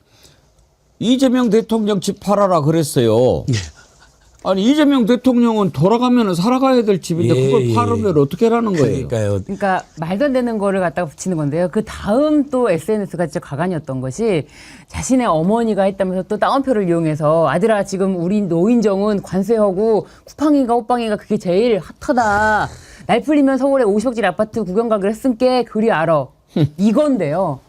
이재명 대통령 집 팔아라 그랬어요. 아니 이재명 대통령은 돌아가면 살아가야 될 집인데 그걸 팔으면 어떻게 하라는 거예요?
그러니까 말도 안 되는 거를 갖다가 붙이는 건데요. 그 다음 또 SNS가 진짜 가관이었던 것이 자신의 어머니가 했다면서 또 다운표를 이용해서 아들아 지금 우리 노인정은 관세하고 쿠팡인가 호빵인가 그게 제일 핫하다. 날 풀리면 서울에 50억짜리 아파트 구경 가기로 했으니까 그리 알아. 이건데요.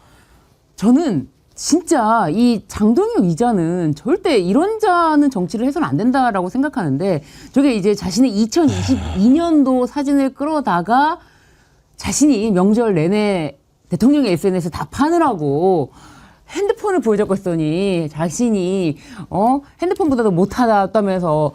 저는 진짜 이 장동혁 이자는 절대 이런 자는 정치를 해서는 안 된다라고 생각하는데 저게 이제 자신의 2022년도 사진을 끌어다가 자신이 명절 내내 대통령의 SNS에 답하느라고 핸드폰을 보여줬고 했더니 자신이 핸드폰보다도 못하다면서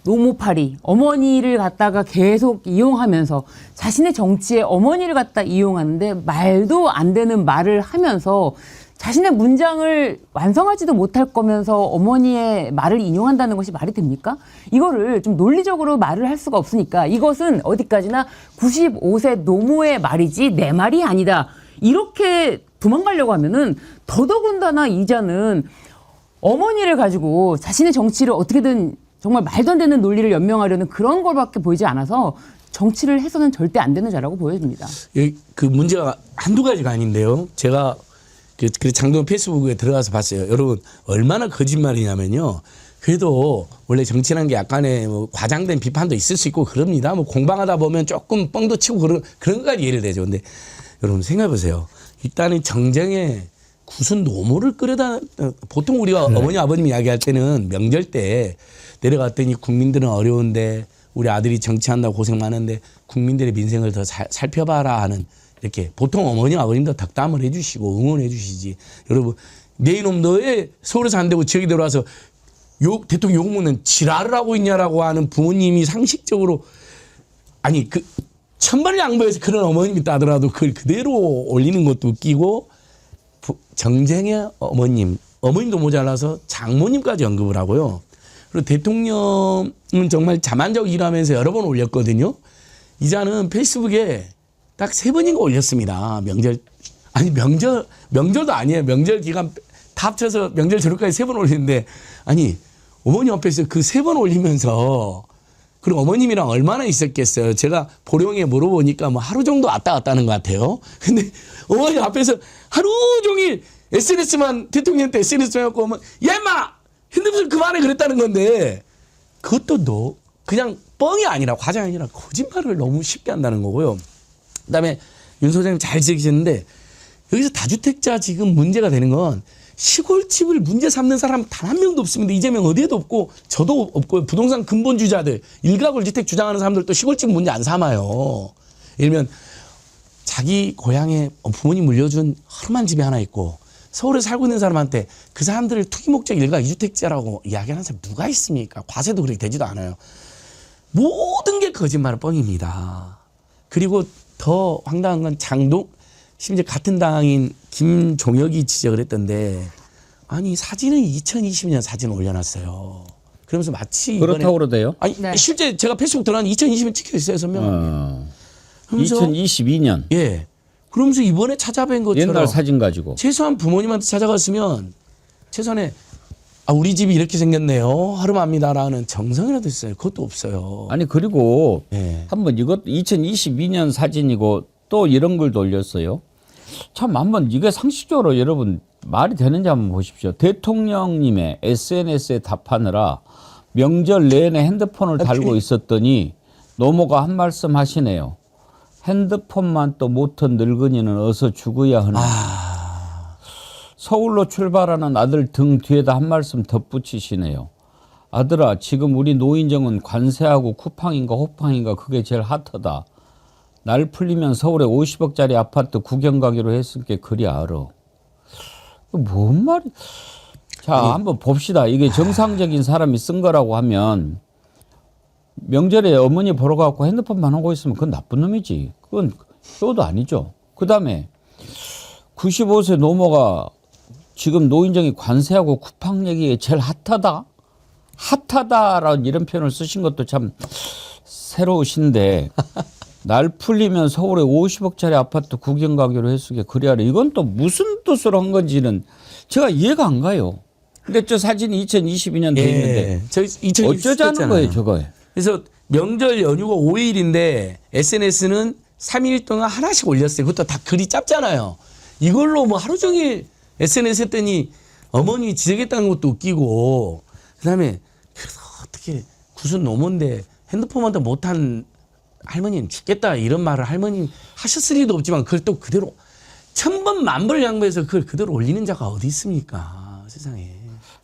노모팔이 어머니를 갖다가 계속 이용하면서 자신의 정치에 어머니를 갖다 이용하는데 말도 안 되는 말을 하면서 자신의 문장을 완성하지도 못할 거면서 어머니의 말을 인용한다는 것이 말이 됩니까? 이거를 좀 논리적으로 말을 할 수가 없으니까 이것은 어디까지나 95세 노모의 말이지 내 말이 아니다. 이렇게 도망가려고 하면은 더더군다나 이자는 어머니를 가지고 자신의 정치를 어떻게든 정말 말도 안 되는 논리를 연명하려는 그런 걸밖에 보이지 않아서 정치를 해서는 절대 안 되는 자라고 보여집니다.
그 문제가 한두 가지가 아닌데요. 제가 그 장동혁 페이스북에 들어가서 봤어요. 여러분 얼마나 거짓말이냐면요. 그래도 원래 정치라는 게 약간의 뭐 과장된 비판도 있을 수 있고 그럽니다. 뭐 공방하다 보면 조금 뻥도 치고 그런 것까지 이해를 되죠. 근데 여러분 생각해 보세요. 일단은 정쟁에 구순 노모를 끌어다 보통 우리가 어머니 아버님 이야기할 때는 명절 때 내려갔더니 국민들은 어려운데 우리 아들이 정치한다고 고생 많은데 국민들의 민생을 더 살펴봐라 하는 이렇게 보통 어머니 아버님도 덕담을 해주시고 응원해 주시지. 여러분 내 이놈 너 왜 서울에서 안 되고 지역에 들어와서 대통령 욕 먹는 지랄을 하고 있냐라고 하는 부모님이 상식적으로 아니 그 천번을 양보해서 그런 어머님이 있다더라도 그걸 그대로 올리는 것도 웃기고 정쟁의 어머님도 모자라서 장모님까지 언급을 하고요. 그리고 대통령은 정말 자만적 일하면서 여러 번 올렸거든요. 이자는 페이스북에 딱 3번인가 올렸습니다. 명절도 아니에요. 명절 기간 다 합쳐서 명절 저녁까지 3번 올리는데 아니 어머니 앞에서 그 3번 올리면서 그리고 어머님이랑 얼마나 있었겠어요. 제가 보령에 물어보니까 뭐 하루 정도 왔다 갔다는 것 같아요. 근데 어머니 앞에서 하루 종일 SNS만 대통령한테 SNS만 해갖고 오면 야 임마 핸드폰 그만해 그랬다는 건데 그것도 그냥 뻥이 아니라 과장이 아니라 거짓말을 너무 쉽게 한다는 거고요. 그다음에 윤 소장님 잘 지적하셨는데 여기서 다주택자 지금 문제가 되는 건 시골집을 문제 삼는 사람 단 한 명도 없습니다. 이재명 어디에도 없고 저도 없고요. 부동산 근본주자들 일가굴주택 주장하는 사람들도 시골집 문제 안 삼아요. 예를 들면 자기 고향에 부모님 물려준 허름한 집이 하나 있고 서울에 살고 있는 사람한테 그 사람들을 투기 목적 일가 2주택자라고 이야기하는 사람 누가 있습니까? 과세도 그렇게 되지도 않아요. 모든 게 거짓말 뻥입니다. 그리고 더 황당한 건 심지어 같은 당인 김종혁이 지적을 했던데 아니 사진은 2020년 사진을 올려놨어요. 그러면서 마치
그렇다고 그러대요?
아니 네. 실제 제가 페이스북 들어가는 2020년 찍혀 있어요. 선명.
2022년.
예. 그러면서 이번에 찾아뵌 것처럼
옛날 사진 가지고
최소한 부모님한테 찾아갔으면 최소한에 우리 집이 이렇게 생겼네요. 허름합니다라는 정성이라도 있어요. 그것도 없어요.
아니 그리고
예.
한번 이것도 2022년 사진이고 또 이런 글도 올렸어요. 참 한번 이게 상식적으로 여러분 말이 되는지 한번 보십시오. 대통령님의 SNS에 답하느라 명절 내내 핸드폰을 달고 있었더니 노모가 한 말씀 하시네요. 핸드폰만 또 못한 늙은이는 어서 죽어야 하는. 서울로 출발하는 아들 등 뒤에다 한 말씀 덧붙이시네요. 아들아, 지금 우리 노인정은 관세하고 쿠팡인가 호팡인가 그게 제일 핫하다. 날 풀리면 서울에 50억짜리 아파트 구경 가기로 했으니까 그리 알아. 뭔 말이? 자, 한번 봅시다. 이게 정상적인 사람이 쓴 거라고 하면 명절에 어머니 보러 가고 핸드폰만 하고 있으면 그건 나쁜 놈이지. 그건 효도 아니죠. 그다음에 95세 노모가 지금 노인정이 관세하고 쿠팡 얘기에 제일 핫하다? 핫하다라는 이런 표현을 쓰신 것도 참 새로우신데 날 풀리면 서울에 50억짜리 아파트 구경 가기로 했으게 그래야 돼. 이건 또 무슨 뜻으로 한 건지는 제가 이해가 안 가요. 근데 저 사진이 2022년 돼 있는데
저희 2020
어쩌자는 거예요, 저거에.
그래서 명절 연휴가 5일인데 SNS는 3일 동안 하나씩 올렸어요. 그것도 다 글이 짧잖아요. 이걸로 뭐 하루 종일 SNS 했더니 어머니 지적했다는 것도 웃기고 그다음에 그래서 어떻게 구순 노모인데 핸드폰만 더 못한 할머니는 죽겠다 이런 말을 할머니 하셨을 리도 없지만 그걸 또 그대로 1000번 만번 양보해서 그걸 그대로 올리는 자가 어디 있습니까 세상에.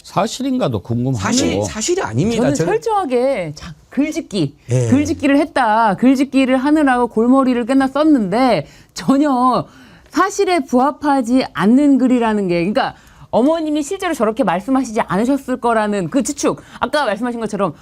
사실인가도 궁금하고.
사실이 아닙니다.
저는 철저하게 글짓기,
예.
글짓기를 했다. 글짓기를 하느라고 골머리를 꽤나 썼는데 전혀 사실에 부합하지 않는 글이라는 게, 그러니까 어머님이 실제로 저렇게 말씀하시지 않으셨을 거라는 그 추측. 아까 말씀하신 것처럼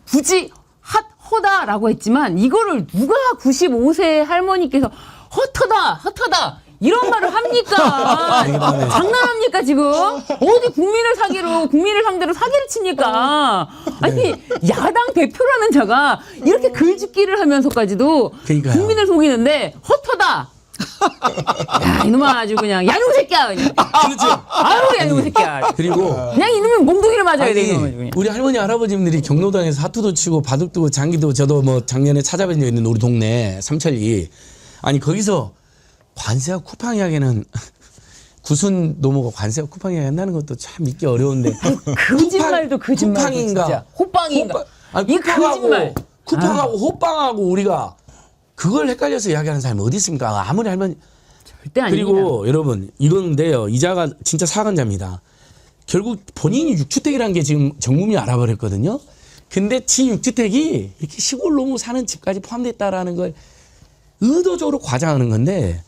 굳이 핫하다라고 했지만 이거를 누가 95세 할머니께서 헛하다 이런 말을 합니까? 장난합니까 지금? 어디 국민을 상대로 사기를 칩니까? 아니 야당 대표라는 자가 이렇게 글짓기를 하면서까지도
그러니까요.
국민을 속이는데 헛하다. 야 이놈아 아주 그냥 야용 새끼야 그냥.
그렇죠.
아유 야용 새끼야.
그리고
그냥 이놈은 몽둥이를 맞아야 돼
아니,
이놈은 그냥.
우리 할머니 할아버지들이 경로당에서 하투도 치고 바둑도 장기도 저도 뭐 작년에 찾아뵌 적 있는 우리 동네 삼천리 아니 거기서 관세와 쿠팡 이야기는 구순 노모가 관세와 쿠팡 이야기 한다는 것도 참 믿기 어려운데
거짓말도 거짓말
쿠팡인가
호빵인가
아니,
이
쿠팡하고
거짓말.
쿠팡하고 호빵하고 우리가 그걸 헷갈려서 이야기하는 사람이 어디 있습니까? 아무리 할머니
절대 아닙니다.
그리고 여러분 이건데요. 이자가 진짜 사관자입니다. 결국 본인이 6주택이라는 게 지금 전 국민이 알아버렸거든요. 근데 지 6주택이 이렇게 시골 노무 사는 집까지 포함됐다라는 걸 의도적으로 과장하는 건데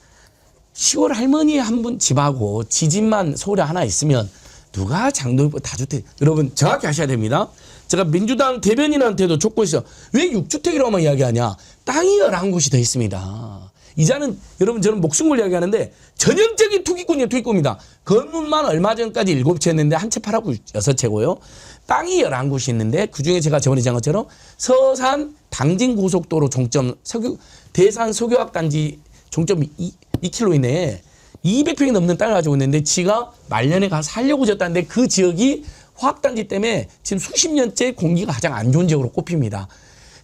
시골 할머니 한 분 집하고 지 집만 서울에 하나 있으면 누가 장동익 다주택 여러분 정확히 하셔야 됩니다. 제가 민주당 대변인한테도 촉구했어요. 왜 6주택이라고만 이야기하냐. 땅이 11곳이 더 있습니다. 이자는 여러분 저는 목숨 걸 이야기하는데 전형적인 투기꾼이에요. 투기꾼입니다. 건물만 얼마 전까지 7채였는데 한 채 팔았고 6채고요. 땅이 11곳이 있는데 그중에 제가 저번에 얘기한 것처럼 서산 당진고속도로 종점 대산 소교학단지 종점 2km 이내에 200평이 넘는 땅을 가지고 있는데 지가 말년에 가서 살려고 졌다는데 그 지역이 화학단지 때문에 지금 수십 년째 공기가 가장 안 좋은 지역으로 꼽힙니다.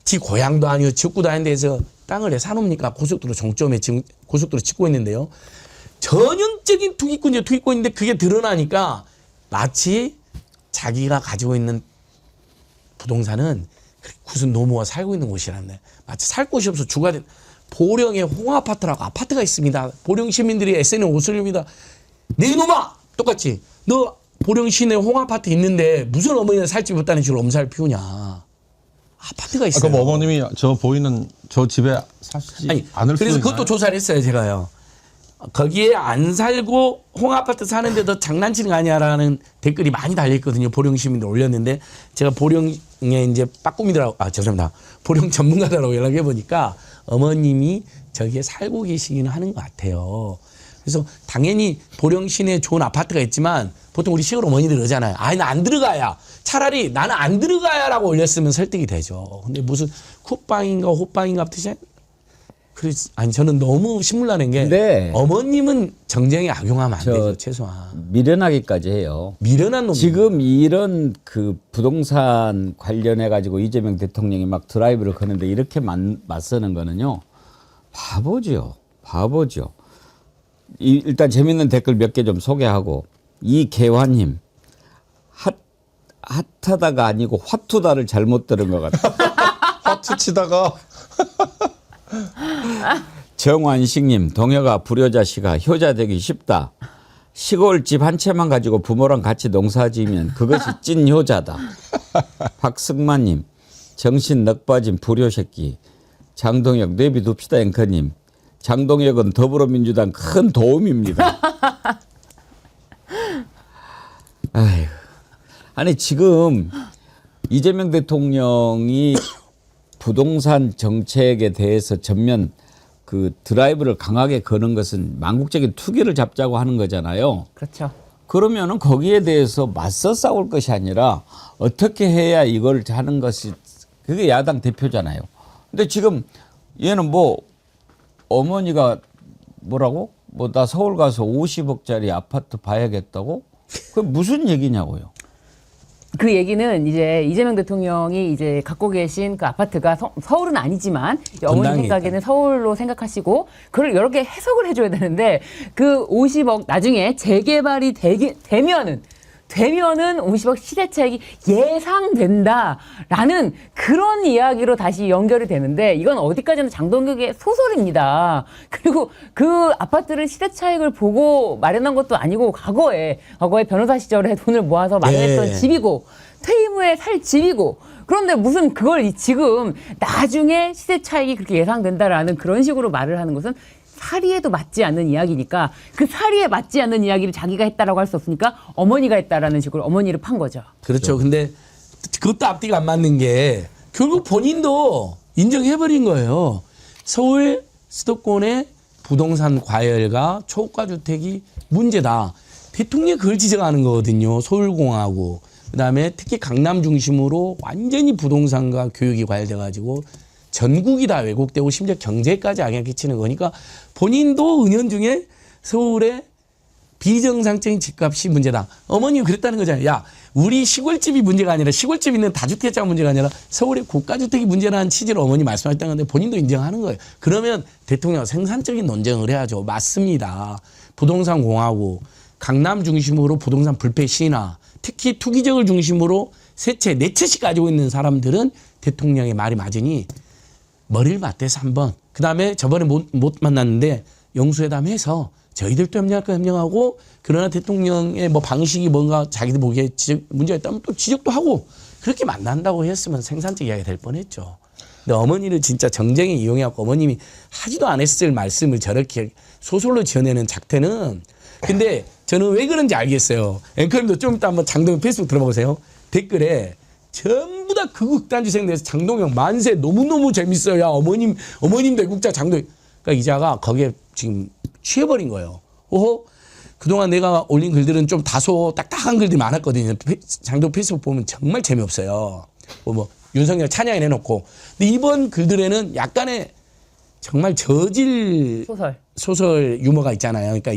지 고향도 아니고 지역구도 아닌 데서 땅을 왜 사놓습니까? 고속도로 종점에 지금 고속도로 짓고 있는데요. 전형적인 투기꾼이죠. 투기꾼인데 그게 드러나니까 마치 자기가 가지고 있는 부동산은 무슨 노모가 살고 있는 곳이라는데 마치 살 곳이 없어 주가 된 보령에 홍아파트라고 아파트가 있습니다. 보령 시민들이 SNS 옷을입니다. 네 놈아 똑같이 너 보령 시내 홍아파트 있는데 무슨 어머니는 살집 없다는 식으로 엄살을 피우냐. 아파트가 있어요.
그럼 어머님이 저 보이는 저 집에 사시지 않을 수
그래서
있나요?
그것도 조사를 했어요 제가요. 거기에 안 살고 홍아파트 사는데 너 장난치는 거 아니야라는 댓글이 많이 달려있거든요. 보령 시민들 올렸는데 제가 보령에 이제 빠꾸미들하고 죄송합니다. 보령 전문가들하고 연락해 보니까 어머님이 저기에 살고 계시기는 하는 것 같아요. 그래서 당연히 보령 시내에 좋은 아파트가 있지만 보통 우리 시골 어머니들 그러잖아요. 아니 나 안 들어가야. 차라리 나는 안 들어가야라고 올렸으면 설득이 되죠. 근데 무슨 쿠팡인가 호빵인가 뜻이 아니 저는 너무 신물나는 게
네.
어머님은 정쟁에 악용하면 안 되죠. 최소한.
미련하기까지 해요.
미련한 놈.
지금 이런 그 부동산 관련해 가지고 이재명 대통령이 막 드라이브를 거는데 이렇게 맞서는 거는요. 바보죠. 일단 재밌는 댓글 몇 개 좀 소개하고 이계환님 핫하다가 아니고 화투다를 잘못 들은 것 같아.
화투 치다가
정완식님 동혁아 불효자씨가 효자 되기 쉽다. 시골집 한 채만 가지고 부모랑 같이 농사지으면 그것이 찐 효자다. 박승만님, 정신 넋 빠진 불효새끼. 장동혁, 내비둡시다 앵커님. 장동혁은 더불어민주당 큰 도움입니다. 아휴. 아니 지금 이재명 대통령이 부동산 정책에 대해서 전면 그 드라이브를 강하게 거는 것은 망국적인 투기를 잡자고 하는 거잖아요.
그렇죠.
그러면은 거기에 대해서 맞서 싸울 것이 아니라 어떻게 해야 이걸 하는 것이 그게 야당 대표잖아요. 근데 지금 얘는 뭐 어머니가 뭐라고? 뭐 나 서울 가서 50억짜리 아파트 봐야겠다고? 그게 무슨 얘기냐고요.
그 얘기는 이제 이재명 대통령이 이제 갖고 계신 그 아파트가 서울은 아니지만 어머니 생각에는 서울로 생각하시고 그걸 여러 개 해석을 해줘야 되는데 그 50억 나중에 재개발이 되면은 50억 시세차익이 예상된다라는 그런 이야기로 다시 연결이 되는데 이건 어디까지나 장동혁의 소설입니다. 그리고 그 아파트를 시세차익을 보고 마련한 것도 아니고 과거에 변호사 시절에 돈을 모아서 마련했던 집이고 퇴임 후에 살 집이고 그런데 무슨 그걸 지금 나중에 시세차익이 그렇게 예상된다라는 그런 식으로 말을 하는 것은 사리에도 맞지 않는 이야기니까 그 사리에 맞지 않는 이야기를 자기가 했다라고 할 수 없으니까 어머니가 했다라는 식으로 어머니를 판 거죠.
그렇죠. 근데 그것도 앞뒤가 안 맞는 게 결국 본인도 인정해버린 거예요. 서울 수도권의 부동산 과열과 초가 주택이 문제다. 대통령이 그걸 지적하는 거거든요. 서울공하고 그다음에 특히 강남 중심으로 완전히 부동산과 교육이 과열돼가지고 전국이 다 왜곡되고 심지어 경제까지 악영향 끼치는 거니까 본인도 은연중에 서울의 비정상적인 집값이 문제다. 어머님이 그랬다는 거잖아요. 야, 우리 시골집이 문제가 아니라 시골집 있는 다주택자가 문제가 아니라 서울의 고가주택이 문제라는 취지로 어머니 말씀하셨다는 건데 본인도 인정하는 거예요. 그러면 대통령 생산적인 논쟁을 해야죠. 맞습니다. 부동산 공하고 강남 중심으로 부동산 불패 시나 특히 투기적을 중심으로 세 채, 네 채씩 가지고 있는 사람들은 대통령의 말이 맞으니 머리를 맞대서 한번 그다음에 저번에 못 만났는데 영수회담해서 저희들도 협력할 거 협력하고 그러나 대통령의 뭐 방식이 뭔가 자기들 보기에 문제가 있다면 또 지적도 하고 그렇게 만난다고 했으면 생산적 이야기가 될 뻔했죠. 근데 어머니를 진짜 정쟁에 이용해갖고 어머님이 하지도 않았을 말씀을 저렇게 소설로 지어내는 작태는 근데 저는 왜 그런지 알겠어요. 앵커님도 좀 이따 한번 장동혁 페이스북 들어보세요. 댓글에 전부 다 극단주생 돼서 장동혁 만세 너무너무 재밌어요. 야, 어머님 대국자 장동혁. 그러니까 이자가 거기에 지금 취해버린 거예요. 오호, 그동안 내가 올린 글들은 좀 다소 딱딱한 글들이 많았거든요. 장동혁 페이스북 보면 정말 재미없어요. 뭐 윤석열 찬양을 해놓고. 근데 이번 글들에는 약간의 정말 저질 소설 유머가 있잖아요. 그러니까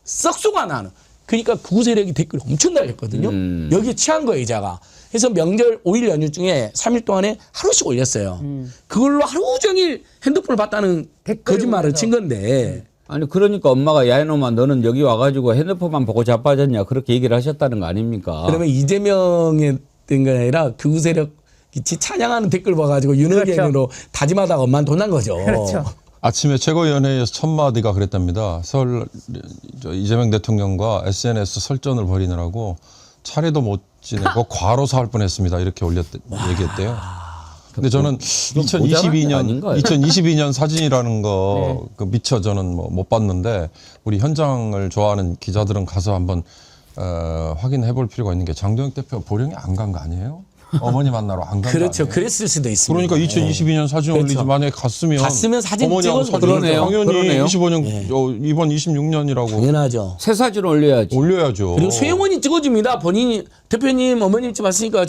썩소가 나는. 그러니까 구구 세력이 댓글 엄청 달렸거든요. 여기에 취한 거예요, 이자가. 그래서 명절 5일 연휴 중에 3일 동안에 하루씩 올렸어요. 그걸로 하루 종일 핸드폰을 봤다는 거짓말을 친 건데.
아니 그러니까 엄마가 야 이놈아 너는 여기 와가지고 핸드폰만 보고 자빠졌냐 그렇게 얘기를 하셨다는 거 아닙니까?
그러면 이재명의 된 게 아니라 극우 세력 찬양하는 댓글 봐가지고 윤핵관으로 다짐하다가 엄마는 돈 난 거죠.
그렇죠.
아침에 최고위원회에서 첫 마디가 그랬답니다. 이재명 대통령과 SNS 설전을 벌이느라고 차례도 못 지내고 과로사 할 뻔했습니다. 이렇게 얘기했대요. 근데 저는 2022년 사진이라는 거 그 미처 저는 뭐 못 봤는데 우리 현장을 좋아하는 기자들은 가서 한번 확인해 볼 필요가 있는 게 장동혁 대표 보령에 안 간 거 아니에요? 어머니 만나러 안 간 거
그렇죠.
아니에요?
그랬을 수도 있습니다.
그러니까 2022년 사진
그렇죠.
올리지 만약에 갔으면
사진
어머니하고
찍어서
사진
그러네요.
당연히
그러네요.
25년
예.
이번 26년이라고
당연하죠.
새 사진 올려야지.
올려야죠.
그리고 최영원이 찍어줍니다. 본인이 대표님 어머님 집 왔으니까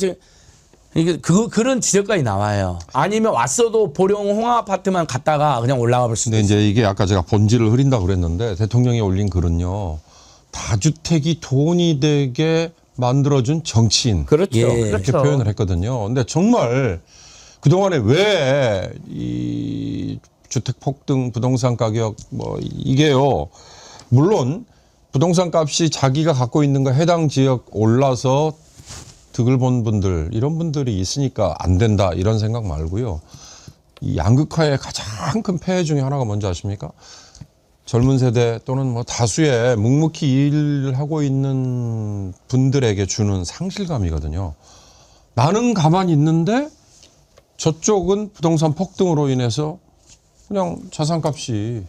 이게 그런 지적까지 나와요. 아니면 왔어도 보령 홍합 아파트만 갔다가 그냥 올라가 볼 수도
근데
있어요.
이제 이게 아까 제가 본질을 흐린다고 그랬는데 대통령이 올린 글은요. 다주택이 돈이 되게 만들어준 정치인.
그렇죠.
예.
이렇게 표현을 했거든요. 근데 정말 그동안에 왜 이 주택 폭등, 부동산 가격 뭐 이게요. 물론 부동산 값이 자기가 갖고 있는 거 해당 지역 올라서 득을 본 분들 이런 분들이 있으니까 안 된다 이런 생각 말고요. 이 양극화의 가장 큰 폐해 중에 하나가 뭔지 아십니까? 젊은 세대 또는 뭐 다수의 묵묵히 일을 하고 있는 분들에게 주는 상실감이거든요. 나는 가만히 있는데 저쪽은 부동산 폭등으로 인해서 그냥 자산값이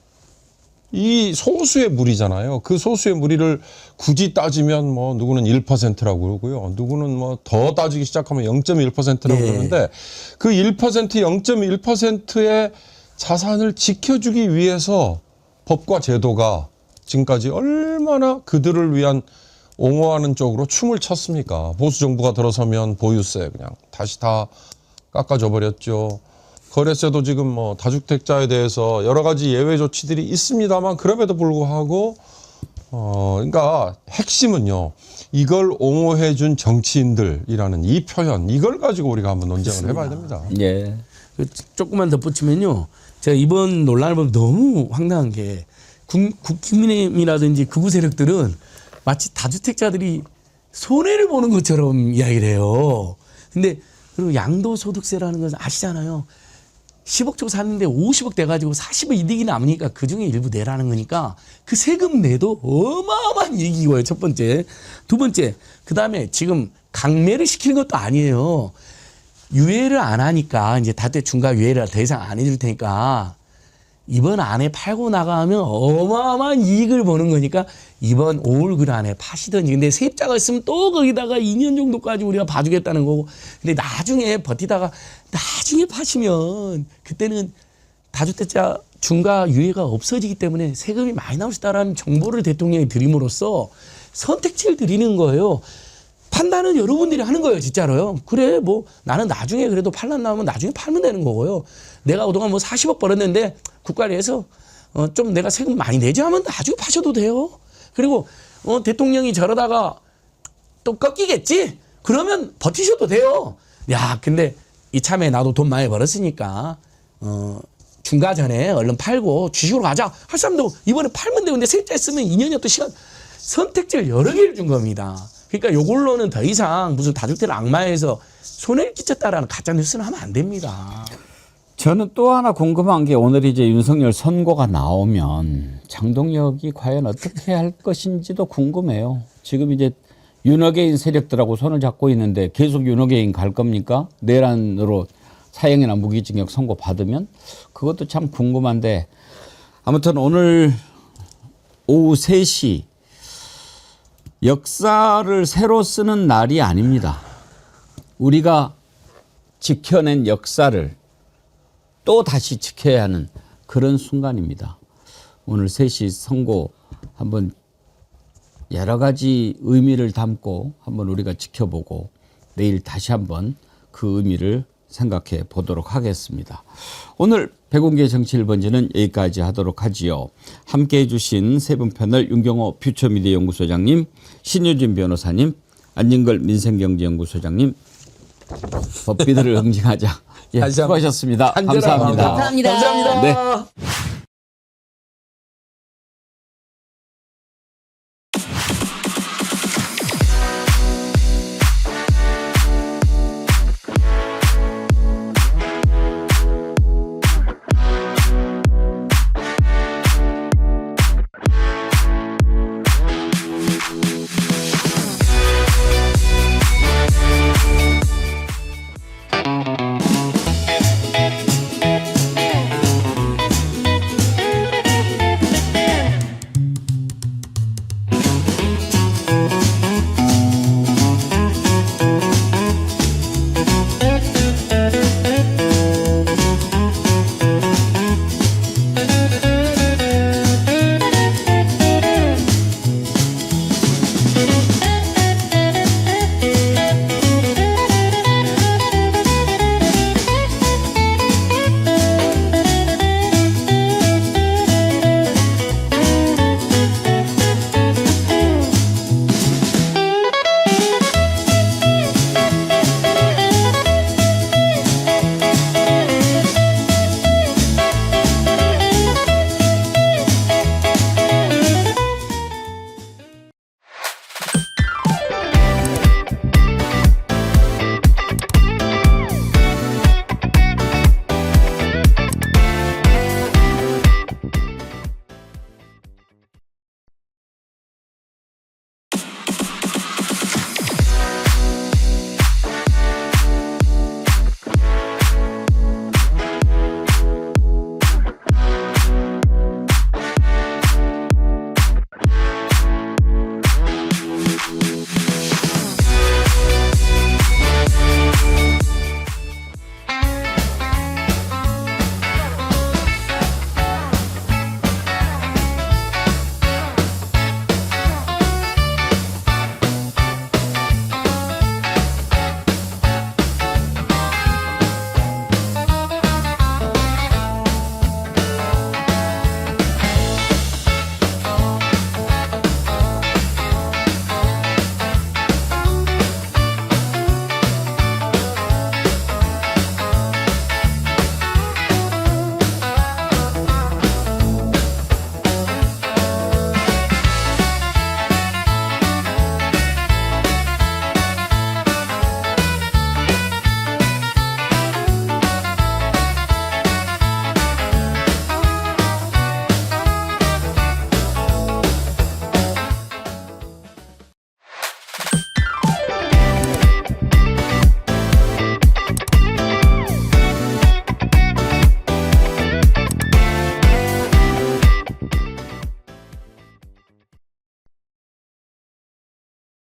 이 소수의 무리잖아요. 그 소수의 무리를 굳이 따지면 뭐 누구는 1%라고 그러고요. 누구는 뭐 더 따지기 시작하면 0.1%라고 그러는데 그 1%, 0.1%의 자산을 지켜주기 위해서 법과 제도가 지금까지 얼마나 그들을 위한 옹호하는 쪽으로 춤을 췄습니까? 보수 정부가 들어서면 보유세 그냥 다시 다 깎아줘 버렸죠. 거래세도 지금 뭐 다주택자에 대해서 여러 가지 예외 조치들이 있습니다만 그럼에도 불구하고 그러니까 핵심은요. 이걸 옹호해 준 정치인들이라는 이 표현 이걸 가지고 우리가 한번 논쟁을 해봐야 됩니다.
예.
조금만 덧붙이면요. 제가 이번 논란을 보면 너무 황당한 게 국민의힘이라든지 극우 세력들은 마치 다주택자들이 손해를 보는 것처럼 이야기를 해요. 근데 그리고 양도소득세라는 건 아시잖아요. 10억 주고 샀는데 50억 돼가지고 40억 이득이 남으니까 그중에 일부 내라는 거니까 그 세금 내도 어마어마한 이익이고요. 첫 번째. 두 번째. 그다음에 지금 강매를 시키는 것도 아니에요. 유예를 안 하니까 이제 다때 중과 유예를 더 이상 안 해줄 테니까 이번 안에 팔고 나가면 어마어마한 이익을 보는 거니까 이번 5월 그 안에 파시든지. 근데 세입자가 있으면 또 거기다가 2년 정도까지 우리가 봐주겠다는 거고. 근데 나중에 버티다가 나중에 파시면 그때는 다주택자 중과 유예가 없어지기 때문에 세금이 많이 나올 수 있다는 정보를 대통령이 드림으로써 선택지를 드리는 거예요. 판단은 여러분들이 하는 거예요, 진짜로요. 그래, 뭐 나는 나중에 그래도 팔란 나오면 나중에 팔면 되는 거고요. 내가 그동안 뭐 40억 벌었는데 국가에서 좀 내가 세금 많이 내지 하면 나중에 파셔도 돼요. 그리고 대통령이 저러다가 또 꺾이겠지? 그러면 버티셔도 돼요. 야, 근데 이참에 나도 돈 많이 벌었으니까 중과 전에 얼른 팔고 주식으로 가자 할 사람도 이번에 팔면 되고. 근데 세입자 있으면 2년이었던 시간 선택지를 여러 개를 준 겁니다. 그러니까 요걸로는 더 이상 무슨 다주택을 악마해서 손해를 끼쳤다라는 가짜 뉴스는 하면 안 됩니다.
저는 또 하나 궁금한 게 오늘 이제 윤석열 선고가 나오면 장동혁이 과연 어떻게 할 것인지도 궁금해요. 지금 이제 윤어게인 세력들하고 손을 잡고 있는데 계속 윤어게인 갈 겁니까? 내란으로 사형이나 무기징역 선고 받으면 그것도 참 궁금한데 아무튼 오늘 오후 3시 역사를 새로 쓰는 날이 아닙니다. 우리가 지켜낸 역사를 또 다시 지켜야 하는 그런 순간입니다. 오늘 3시 선고 한번 여러 가지 의미를 담고 한번 우리가 지켜보고 내일 다시 한번 그 의미를 생각해 보도록 하겠습니다. 오늘 백운기의 정치 1번지는 여기까지 하도록 하지요. 함께해 주신 세 분 패널 윤경호 퓨처미디어 연구소장님, 신유진 변호사님, 안진걸 민생경제연구소장님, 법비들을 응징하자. 예, 수고하셨습니다. 감사합니다.
감사합니다.
네.